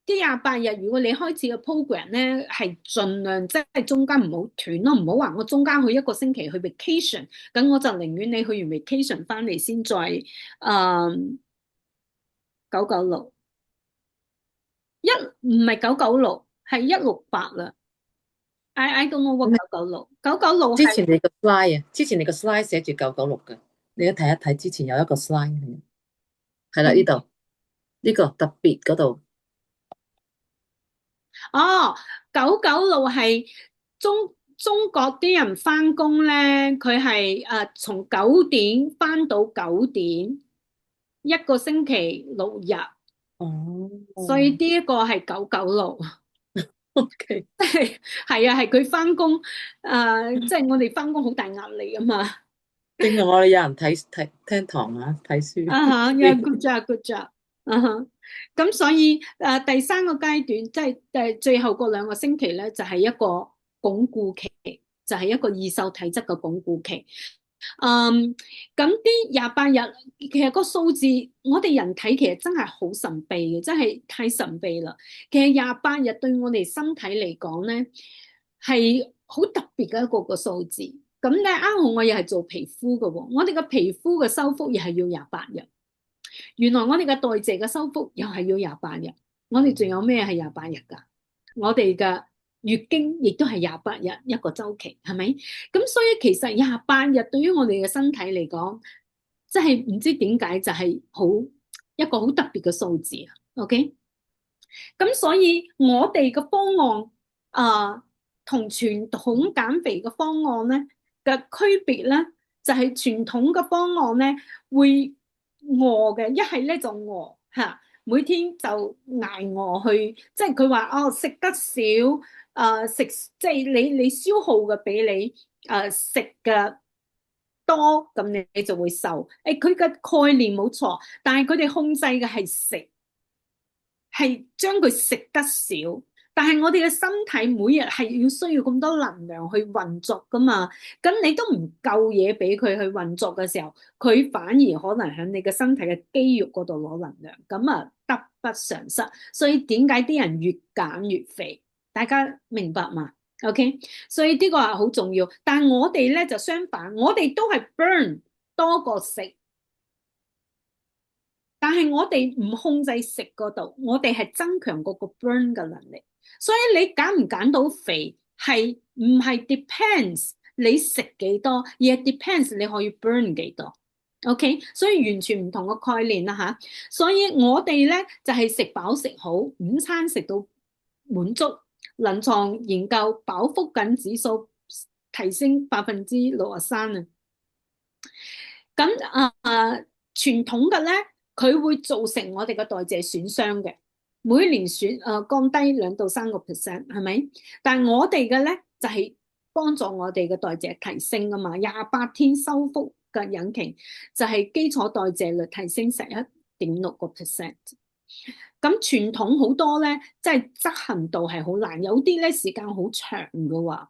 啲28日，如果你開始嘅 program 咧，係盡量即係中間唔好斷咯，唔好話我中間去1個星期去 vacation，咁我就寧願你去完 vacation 翻嚟先再996。唔係996，係168啦。I don't know what 996之係前你個 slide 啊，之前你個 slide 寫住996嘅，你一睇一睇，之前有一個 slide 係啦，呢度呢個特別嗰度。哦，996係中國啲人翻工咧，佢係從9點翻到9點，1個星期6日，哦所以呢一個係996。，OK，係啊，係佢翻工，即係我哋翻工好大壓力啊嘛。正係我哋有人睇聽堂啊，睇書。啊哈，yeah，good job，good job，啊哈，咁所以第三個階段，即係最後嗰2個星期咧，就係一個鞏固期，就係一個易瘦體質嘅鞏固期。咁啲28日，其實個數字，我哋人體其實真係好神秘嘅，真係太神秘啦。其實28日對我哋身體嚟講咧，係好特別嘅一個數字。咁咧啱好我又係做皮膚嘅喎，我哋嘅皮膚嘅修復又係要28日。原來我哋嘅代謝嘅修復又係要28日。我哋仲有咩係28日㗎？我哋嘅月經亦都係28日一個週期，係咪？咁所以其實28日對於我哋嘅身體嚟講，即係唔知點解就係一個好特別嘅數字啊。OK，咁所以我哋嘅方案同傳統減肥嘅方案咧嘅區別咧，就係傳統嘅方案咧會餓嘅，一係咧就餓嚇，每天就捱餓去，即係佢話食得少，食即係你消耗嘅比你食嘅多，咁你就會瘦。佢嘅概念冇錯，但係佢哋控制嘅係食。係將佢食得少，但係我哋嘅身體每日係要需要咁多能量去運作噶嘛，咁你都唔夠嘢俾佢去運作嘅時候，佢反而可能喺你嘅身體嘅肌肉嗰度攞能量，咁得不償失。所以點解啲人越減越肥？大家明白嘛？OK，所以呢個係好重要。但係我哋咧就相反，我哋都係 burn 多過食。但係我哋唔控制食嗰度，我哋係增強嗰個 burn 嘅能力。所以你揀唔揀到肥，係唔係 depends 你食幾多，而係 depends 你可以 burn 幾多。OK，所以完全唔同嘅概念啦吓。所以我哋咧就係食飽食好，午餐食到滿足。臨床研究飽腹感指數提升63%啊。咁傳統嘅咧。佢會造成我哋嘅代謝損傷嘅，每年降低2到3%，係咪？但係我哋嘅咧就係幫助我哋嘅代謝提升啊嘛，28天修復嘅引擎就係基礎代謝率提升11.6%。咁傳統好多咧，即係執行度係好難，有啲咧時間好長㗎喎。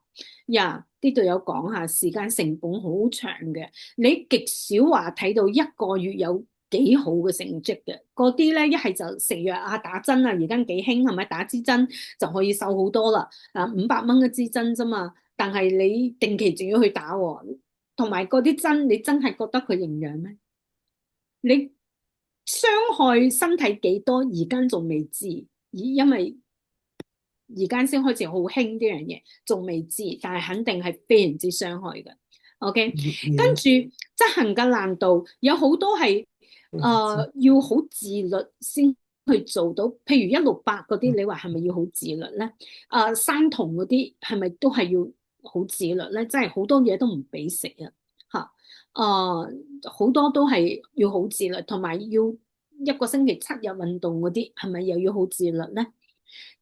呀，呢度有講下時間成本好長嘅，你極少話睇到一個月有幾好嘅成績嘅。嗰啲咧一係就食藥啊、打針啊，而家幾興係咪？打支針就可以瘦好多啦。啊，500蚊一支針啫嘛，但係你定期仲要去打喎，同埋嗰啲針你真係覺得佢營養咩？你傷害身體幾多？而家仲未知，因為而家先開始好興呢樣嘢，仲未知，但係肯定係非常之傷害嘅。OK，跟住執行嘅難度有好多係要好自律先去做到，譬如168嗰啲，你話係咪要好自律咧？生酮嗰啲係咪都係要好自律咧？真係好多嘢都唔俾食啊！嚇，好多都係要好自律，同埋要一個星期7日運動嗰啲，係咪又要好自律咧？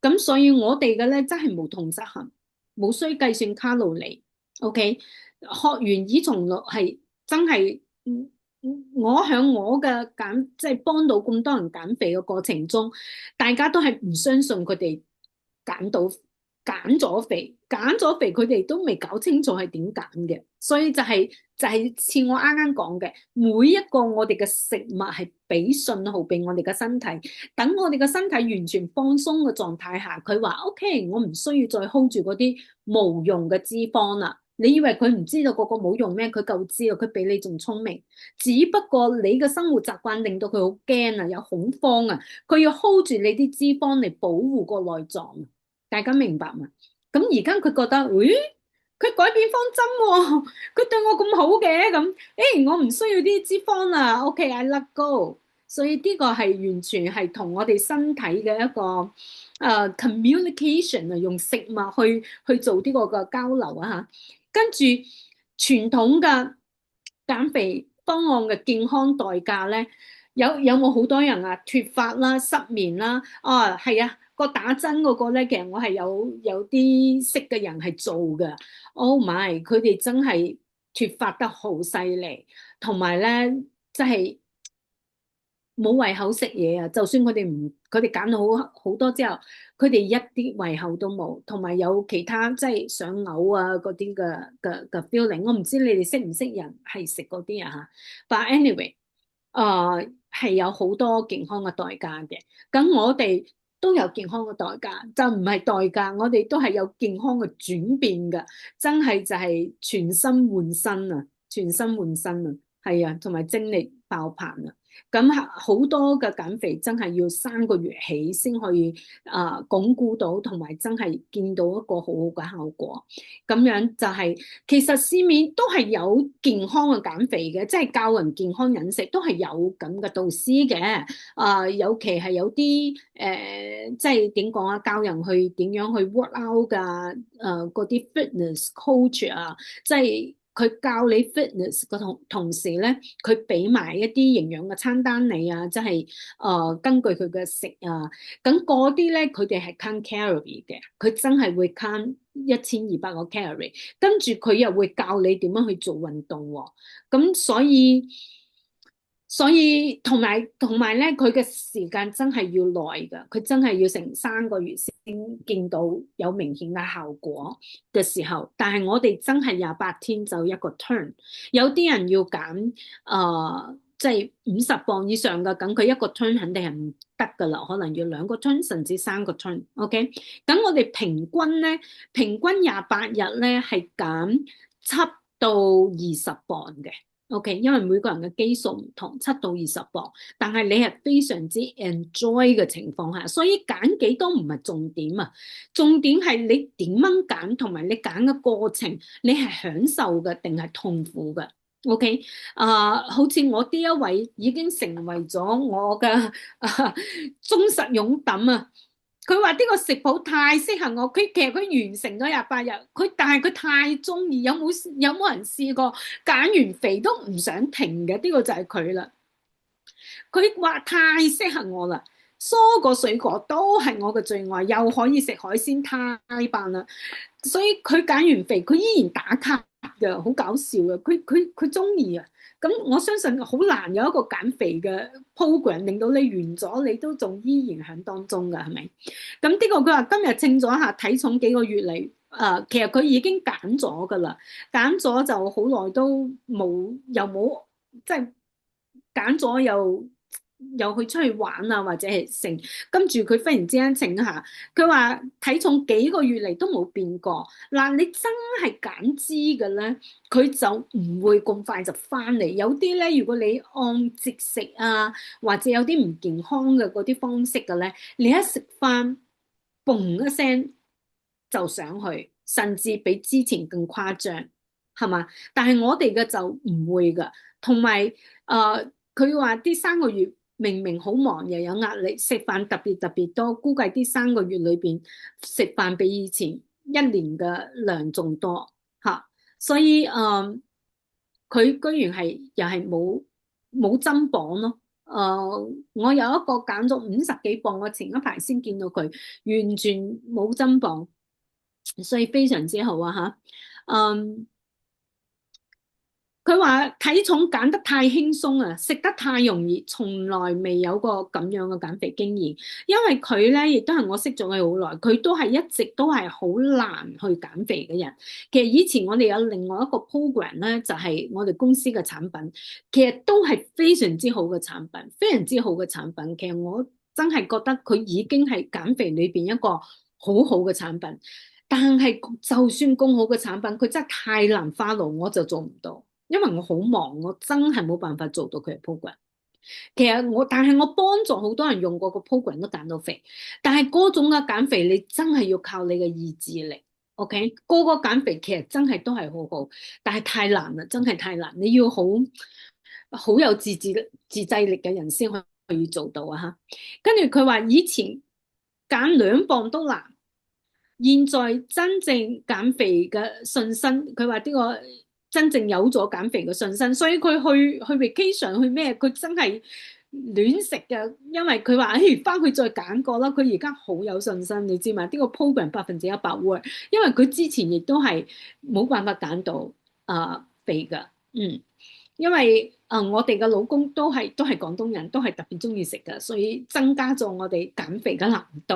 咁所以我哋嘅咧真係無痛執行，冇需計算卡路里。OK，學完以從樂係真係，我喺我嘅減即係幫到咁多人減肥嘅過程中，大家都係唔相信佢哋減到減咗肥，減咗肥佢哋都未搞清楚係點減嘅，所以就係似我啱啱講嘅，每一個我哋嘅食物係俾信號俾我哋嘅身體，等我哋嘅身體完全放鬆嘅狀態下，佢話 OK，我唔需要再 hold 住嗰啲無用嘅脂肪啦。你以為佢唔知道嗰個冇用咩？佢夠知道，佢比你仲聰明。只不過你嘅生活習慣令到佢好驚啊，有恐慌啊，佢要 hold 住你啲脂肪嚟保護個內臟。大家明白嘛？咁而家佢覺得，咦？佢改變方針喎，佢對我咁好嘅，咁，我唔需要啲脂肪啦，OK，I let go。所以呢個係完全係同我哋身體嘅一個communication 啊，用食物去做呢個嘅交流啊嚇。跟住傳統嘅減肥方案嘅健康代價咧，有冇好多人啊脫髮啦、失眠啦？係啊。個打針嗰個咧，其實我係有啲識嘅人係做嘅。Oh my，佢哋真係脫髮得好犀利，同埋咧，即係冇胃口食嘢啊！就算佢哋減到好多之後，佢哋一啲胃口都冇，同埋有其他即係想嘔啊嗰啲嘅 feeling。我唔知你哋識唔識人係食嗰啲啊嚇？But anyway，係有好多健康嘅代價嘅。咁我哋都有健康嘅代價，就唔係代價，我哋都係有健康嘅轉變㗎。真係就係全身換身啊，全身換身啊，係啊，同埋精力爆棚啊！咁好多嘅減肥真係要3個月起先可以鞏固到，同埋真係見到一個好好嘅效果。咁樣就係、其實市面都係有健康嘅減肥嘅，即係教人健康飲食都係有咁嘅導師嘅。尤其係有啲即係點講啊，教人去點樣去 work out 㗎，嗰啲 fitness coach 啊，即係。佢教你 fitness 嘅同時咧，佢俾埋一啲營養嘅餐單你啊，即係根據佢嘅食啊，咁嗰啲咧佢哋係 count calorie 嘅，佢真係會 count 1200個 calorie，跟住佢又會教你點樣去做運動喎，咁所以同埋咧，佢嘅時間真係要耐㗎，佢真係要成3個月先見到有明顯嘅效果嘅時候。但係我哋真係28天就一個 turn，有啲人要減即係50磅以上嘅，咁佢一個 turn 肯定係唔得㗎啦，可能要2個 turn 甚至3個 turn。OK，咁我哋平均28日咧係減7到20磅嘅。OK，因為每個人嘅基數唔同，7到20磅，但係你係非常之 enjoy 嘅情況下，所以減幾多唔係重點啊，重點係你點樣減，同埋你減嘅過程，你係享受嘅定係痛苦嘅？OK，好似我呢一位已經成為咗我嘅忠實擁躉啊！佢話呢個食譜太適合我，其實佢完成咗28日，但係佢太中意，有冇人試過減完肥都唔想停嘅？呢個就係佢啦。佢話太適合我啦，蔬果水果都係我嘅最愛，又可以食海鮮，太棒啦！所以佢減完肥，佢依然打卡嘅，好搞笑嘅。佢中意啊。咁我相信好難有一個減肥嘅 program 令到你完咗，你都仲依然喺當中㗎，係咪？咁呢個佢話今日稱咗下體重幾個月嚟，其實佢已經減咗㗎啦，減咗就好耐都冇，又冇即係減咗又去出去玩啊，或者係剩，跟住佢忽然之間稱下，佢話體重幾個月嚟都冇變過。嗱，你真係減脂嘅咧，佢就唔會咁快就翻嚟。有啲咧，如果你按節食啊，或者有啲唔健康嘅嗰啲方式嘅咧，你一食翻，嘣一聲就上去，甚至比之前更誇張，係嘛？但係我哋嘅就唔會噶，同埋佢話啲3個月明明好忙又有壓力，食飯特別多，估計啲3個月裏邊食飯比以前1年嘅量仲多嚇，所以佢居然係又係冇增磅咯。我有一個減咗50幾磅，我前一排先見到佢完全冇增磅，所以非常之好啊嚇。佢話體重減得太輕鬆啊，食得太容易，從來未有過咁樣嘅減肥經驗。因為佢咧亦都係我識咗佢好耐，佢都係一直都係好難去減肥嘅人。其實以前我哋有另外一個 program 咧，就係我哋公司嘅產品，其實都係非常之好嘅產品，非常之好嘅產品。其實我真係覺得佢已經係減肥裏邊一個好好嘅產品。但係就算咁好嘅產品，佢真係太難 follow，我就做唔到。因為我好忙，我真係冇辦法做到佢嘅 program。其實但係我幫助好多人用過個 program 都減到肥，但係嗰種嘅減肥，你真係要靠你嘅意志力。OK，個個減肥其實真係都係好好，但係太難啦，真係太難。你要好有自制力嘅人先可以做到啊！吓，跟住佢話以前減2磅都難，現在真正減肥嘅信心，佢話呢個。真正有咗減肥嘅信心，所以佢去 vacation 去咩？佢真係亂食嘅，因為佢話誒翻去再揀過啦。佢而家好有信心，你知嘛？呢個 program 100%work，因為佢之前亦都係冇辦法揀到肥噶，因為我哋嘅老公都係廣東人，都係特別中意食噶，所以增加咗我哋減肥嘅難度。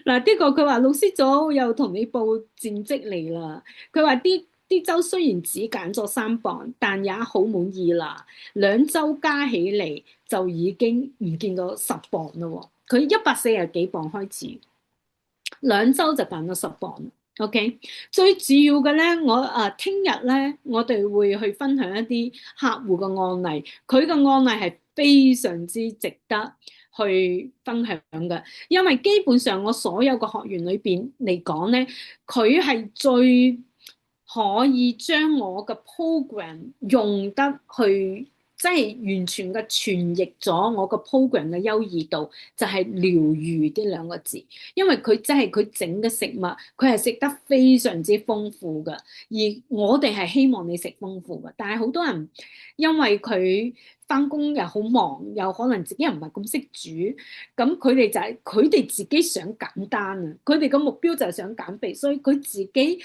嗱，呢個佢話老師組又同你報戰績嚟啦，佢話啲周雖然只減咗3磅，但也好滿意啦。2周加起嚟就已經唔見到10磅啦喎。佢140幾磅開始，2周就減咗10磅。OK，最主要嘅咧，我聽日咧，我哋會去分享一啲客戶嘅案例。佢嘅案例係非常之值得去分享嘅，因為基本上我所有嘅學員裏邊嚟講咧，佢係最可以將我嘅 program 用得去，即係完全嘅傳譯咗我個 program 嘅優異度，就係療愈呢2個字。因為佢真係佢整嘅食物，佢係食得非常之豐富嘅，而我哋係希望你食豐富嘅，但係好多人因為佢翻工又好忙，又可能自己又唔係咁識煮，咁佢哋就係佢哋自己想簡單啊，佢哋嘅目標就係想減肥，所以佢自己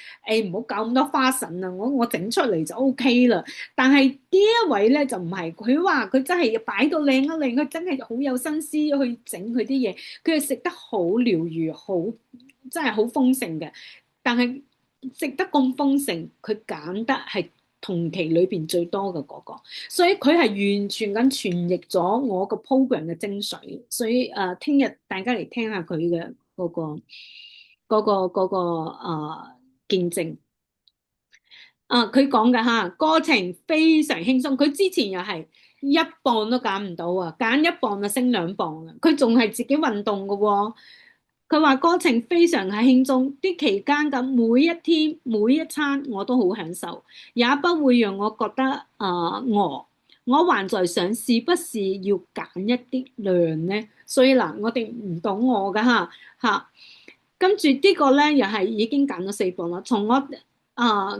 唔好搞咁多花神啊，我整出嚟就 OK 啦。但係呢一位咧就唔係，佢話佢真係要擺到靚啊靚，佢真係好有心思去整佢啲嘢，佢係食得好療愈，好真係好豐盛嘅。但係食得咁豐盛，佢減得係同期裏邊最多嘅嗰個，所以佢係完全咁傳譯咗我個 program 嘅精髓。所以聽日大家嚟聽下佢嘅嗰個見證。佢講嘅嚇過程非常輕鬆，佢之前又係1磅都減唔到啊，減1磅就升2磅啊，佢仲係自己運動嘅喎。佢話過程非常係輕鬆，啲期間嘅每一天每一餐我都好享受，也不會讓我覺得餓。我還在想是不是要減一啲量呢？所以嗱，我哋唔到餓㗎嚇。跟住呢個咧又係已經減咗4磅啦。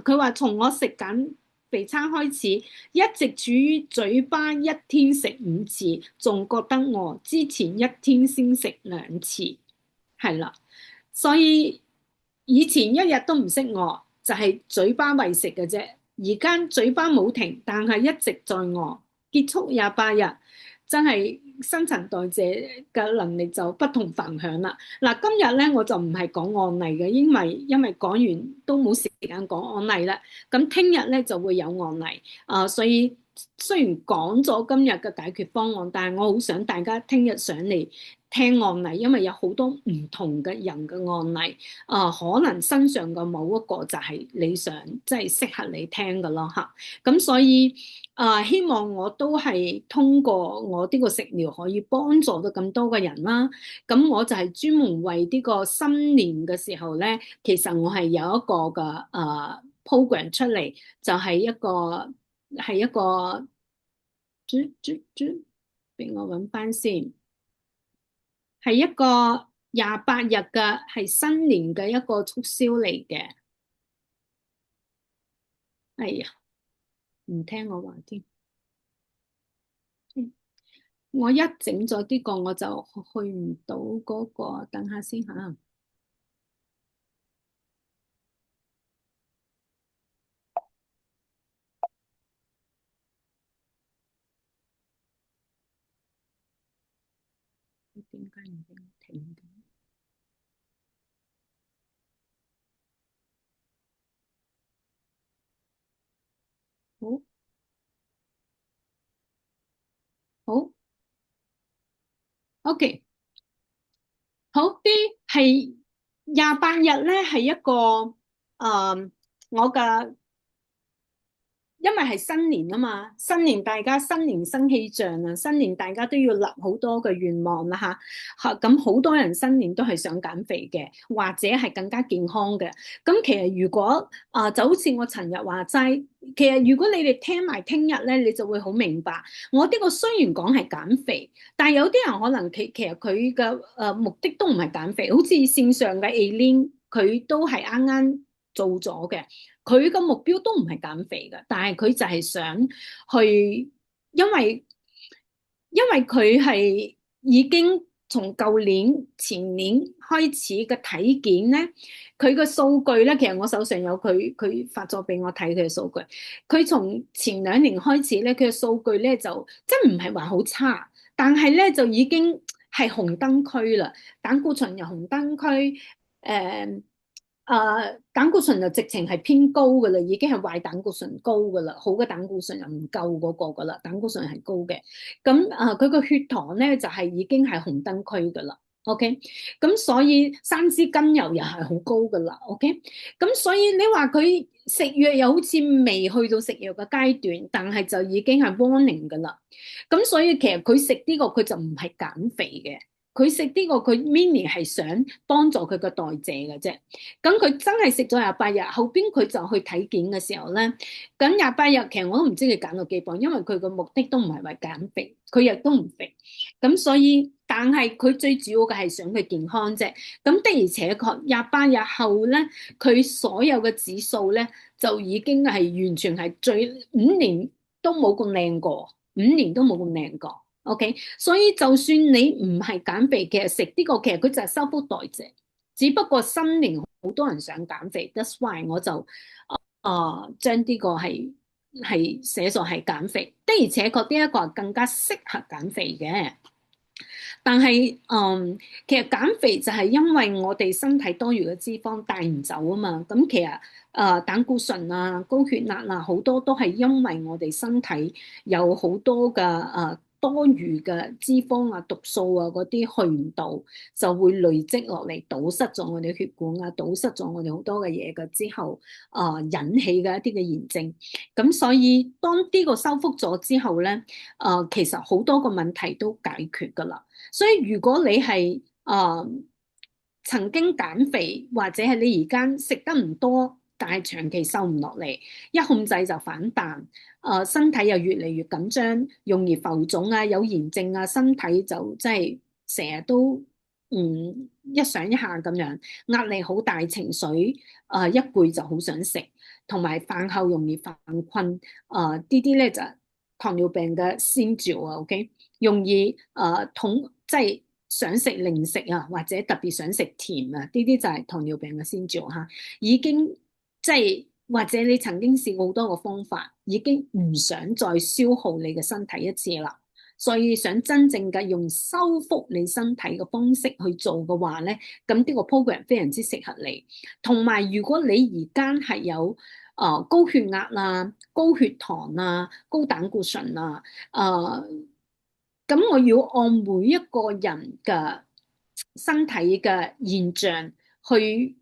佢話從我食減肥餐開始，一直處於嘴巴一天食5次，仲覺得餓。之前一天先食2次。係啦，所以以前一日都唔識餓，就係嘴巴為食嘅啫。而家嘴巴冇停，但係一直在餓。結束28日，真係新陳代謝嘅能力就不同凡響啦。嗱，今日咧我就唔係講案例嘅，因為講完都冇時間講案例啦。咁聽日咧就會有案例所以雖然講咗今日嘅解決方案，但係我好想大家聽日上嚟聽案例，因為有好多唔同嘅人嘅案例可能身上嘅某一個就係你想即係適合你聽嘅咯嚇。咁所以希望我都係通過我呢個食療可以幫助到咁多嘅人啦。咁我就係專門為呢個新年嘅時候咧，其實我係有一個嘅program 出嚟，就係一個俾我揾翻先，係一個28日嘅，係新年嘅一個促銷嚟嘅。哎呀，唔聽我話添。我一整咗呢個我就去唔到嗰個，等下先吓。點解唔俾我停到？好，好，OK，好啲係28日咧，係一個我嘅。因為係新年啊嘛，新年大家新年新氣象啊，新年大家都要立好多嘅願望啦吓，咁好多人新年都係想減肥嘅，或者係更加健康嘅。咁其實如果就好似我尋日話齋，其實如果你哋聽埋聽日咧，你就會好明白。我呢個雖然講係減肥，但係有啲人可能其實佢嘅目的都唔係減肥，好似線上嘅 Aileen 佢都係啱啱做咗嘅。佢個目標都唔係減肥嘅，但係佢就係想去，因為佢係已經從舊年前年開始嘅體檢咧，佢嘅數據咧，其實我手上有佢發咗俾我睇佢嘅數據。佢從前2年開始咧，佢嘅數據咧就真唔係話好差，但係咧就已經係紅燈區啦，膽固醇又紅燈區，誒、膽固醇就直情係偏高噶啦，已經係壞膽固醇高噶啦，好嘅膽固醇又唔夠嗰個噶啦，膽固醇係高嘅。咁佢個血糖咧就係已經係紅燈區噶啦。OK，咁所以三脂甘油又係好高噶啦。OK，咁所以你話佢食藥又好似未去到食藥嘅階段，但係就已經係 warning 噶啦。咁所以其實佢食呢個佢就唔係減肥嘅。佢食呢個佢 mini 係想幫助佢個代謝嘅啫，咁佢真係食咗28日，後邊佢就去體檢嘅時候咧，咁28日其實我都唔知佢減到幾磅，因為佢個目的都唔係為減肥，佢亦都唔肥，咁所以但係佢最主要嘅係想佢健康啫，咁的而且確28日後咧，佢所有嘅指數咧就已經係完全係5年都冇咁靚過，5年都冇咁靚過。OK，所以就算你唔係減肥，其實食呢個其實佢就係修復代謝，只不過新年好多人想減肥 ，that's why 我就將呢個係寫作係減肥，的而且確呢一個係更加適合減肥嘅。但係其實減肥就係因為我哋身體多餘嘅脂肪帶唔走啊嘛，咁其實膽固醇啊、高血壓啊好多都係因為我哋身體有好多嘅多餘嘅脂肪啊、毒素啊嗰啲去唔到，就會累積落嚟，堵塞咗我哋血管啊，堵塞咗我哋好多嘅嘢嘅之後引起嘅一啲嘅炎症。咁所以當呢個修復咗之後咧，其實好多個問題都解決噶啦。所以如果你係曾經減肥，或者係你而家食得唔多，但係長期瘦唔落嚟，一控制就反彈，身體又越嚟越緊張，容易浮腫啊，有炎症啊，身體就即係成日都一上一下咁樣，壓力好大，情緒一攰就好想食，同埋飯後容易犯困，呢啲咧就糖尿病嘅先兆啊。OK，容易即係想食零食啊，或者特別想食甜啊，呢啲就係糖尿病嘅先兆嚇。已經即係或者你曾經試過好多個方法，已經唔想再消耗你嘅身體一次啦。所以想真正嘅用修復你身體嘅方式去做嘅話咧，咁呢個 program 非常之適合你。同埋如果你而家係有高血壓啊、高血糖啊、高膽固醇啊，咁我要按每一個人嘅身體嘅現象去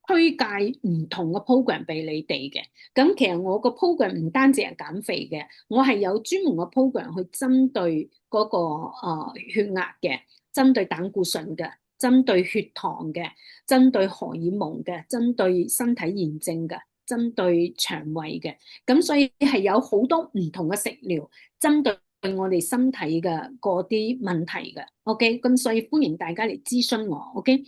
推介唔同嘅 program 俾你哋嘅。咁其實我個 program 唔單止係減肥嘅，我係有專門嘅 program 去針對嗰個血壓嘅，針對膽固醇嘅，針對血糖嘅，針對荷爾蒙嘅，針對身體炎症嘅，針對腸胃嘅。咁所以係有好多唔同嘅食療針對我哋身體嘅嗰啲問題嘅。OK，咁所以歡迎大家嚟諮詢我。OK。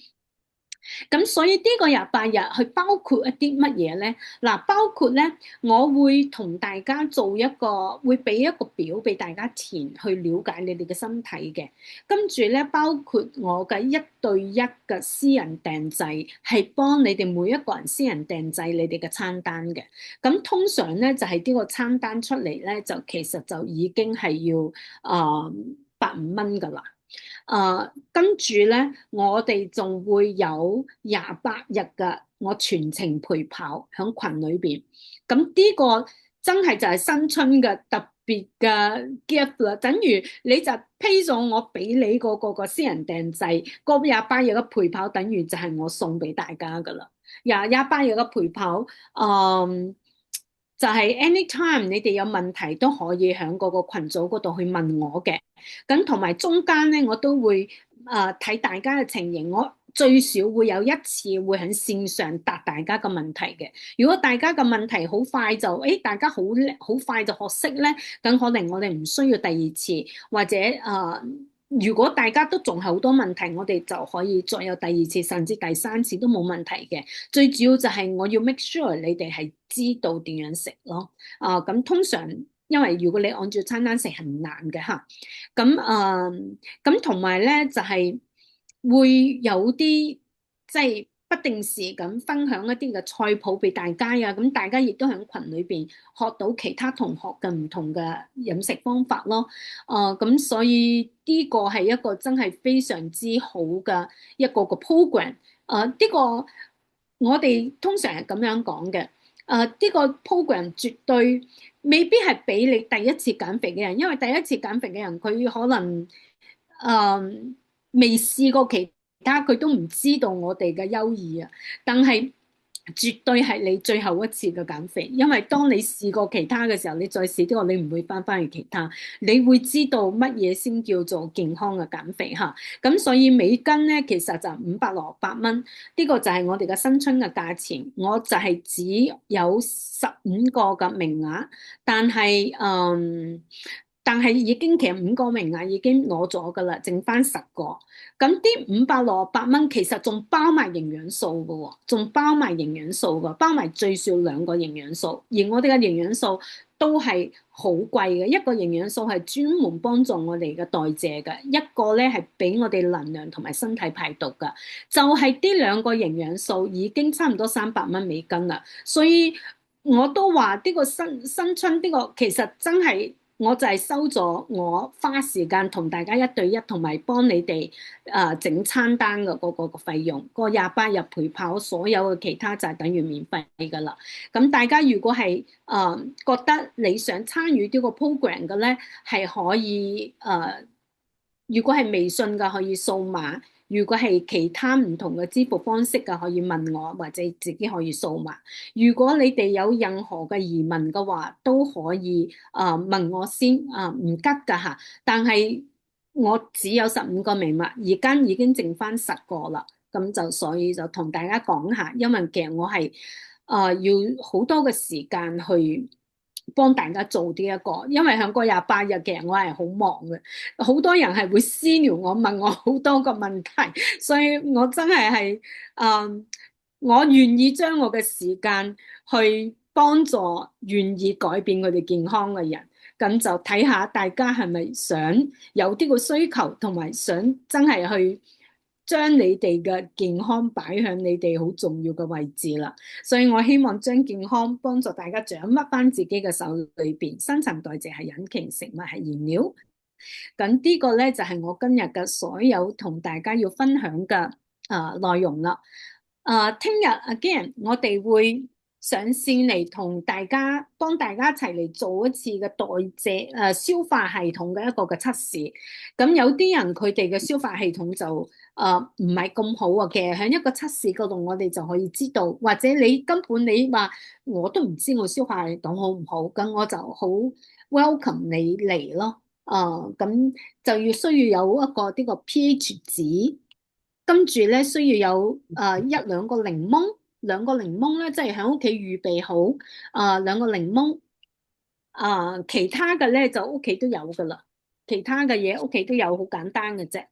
咁所以呢個28日去包括一啲乜嘢咧？嗱，包括咧，我會同大家做一個，會俾一個表俾大家填，去了解你哋嘅身體嘅。跟住咧，包括我嘅1對1嘅私人訂製，係幫你哋每一個人私人訂製你哋嘅餐單嘅。咁通常咧就係呢個餐單出嚟咧，就其實就已經係要85蚊噶啦。跟住咧，我哋仲會有28日嘅我全程陪跑喺群裏邊。咁呢個真係就係新春嘅特別嘅 gift 啦，等於你就批咗我俾你個私人訂製個28日嘅陪跑，等於就係我送俾大家噶啦。28日嘅陪跑，就係 anytime 你哋有問題都可以喺嗰個群組嗰度去問我嘅。咁同埋中間咧，我都會睇大家嘅情形，我最少會有一次會喺線上答大家嘅問題嘅。如果大家嘅問題好快就，大家好叻，好快就學識咧，咁可能我哋唔需要第二次，或者如果大家都仲係好多問題，我哋就可以再有第二次，甚至第三次都冇問題嘅。最主要就係我要 make sure 你哋係知道點樣食咯。咁通常因為如果你按照餐單食係唔難嘅嚇。咁同埋咧就係會有啲即係不定時咁分享一啲嘅菜譜俾大家啊，咁大家亦都喺群裏邊學到其他同學嘅唔同嘅飲食方法咯。咁所以呢個係一個真係非常之好嘅一個 program。呢個我哋通常係咁樣講嘅。呢個 program 絕對未必係俾你第一次減肥嘅人，因為第一次減肥嘅人佢可能未試過其他，佢都唔知道我哋嘅優異啊。但係絕對係你最後一次嘅減肥，因為當你試過其他嘅時候，你再試呢個，你唔會翻去其他，你會知道乜嘢先叫做健康嘅減肥嚇。咁所以美金咧，其實就568蚊，呢個就係我哋嘅新春嘅價錢。我就係只有15個嘅名額，但係已經其實5個名額已經攞咗噶啦，剩翻10個。咁啲568蚊其實仲包埋營養素噶喎，仲包埋營養素噶，包埋最少2個營養素。而我哋嘅營養素都係好貴嘅，一個營養素係專門幫助我哋嘅代謝嘅，一個咧係俾我哋能量同埋身體排毒噶。就係呢2個營養素已經差唔多300蚊啦，所以我都話呢個新春呢個其實真係。我就係收咗我花時間同大家1對1，同埋幫你哋整餐單嘅嗰個費用，個28日陪跑，所有嘅其他就係等於免費㗎啦。咁大家如果係覺得你想參與呢個 program 嘅咧，係可以如果係微信嘅可以掃碼。如果係其他唔同嘅支付方式嘅，可以問我，或者自己可以掃碼。如果你哋有任何嘅疑問嘅話，都可以問我先唔急㗎嚇。但係我只有15個名額，而家已經剩翻10個啦。咁就所以就同大家講下，因為其實我係要好多嘅時間去幫大家做呢一個，因為喺個28日其實我係好忙嘅，好多人係會私聊我問我好多個問題，所以我真係我願意將我嘅時間去幫助願意改變佢哋健康嘅人，咁就睇下大家係咪想有呢個需求，同埋想真係去將你哋嘅健康擺喺你哋好重要嘅位置啦。所以我希望將健康幫助大家掌握翻自己嘅手裏邊，新陳代謝係引擎，食物係燃料。咁呢個咧就係我今日嘅所有同大家要分享嘅內容啦。聽日 again 我哋會上線嚟同大家幫大家一齊嚟做一次嘅代謝消化系統嘅一個嘅測試。咁有啲人佢哋嘅消化系統就唔係咁好啊。其實喺一個測試嗰度，我哋就可以知道，或者你根本你話我都唔知我消化系統好唔好，咁我就好 welcome 你嚟咯。咁就需要有一個呢個 pH 值，跟住咧需要有一兩個檸檬，兩個檸檬咧即係喺屋企預備好兩個檸檬，其他嘅咧就屋企都有噶啦，其他嘅嘢屋企都有，好簡單嘅啫。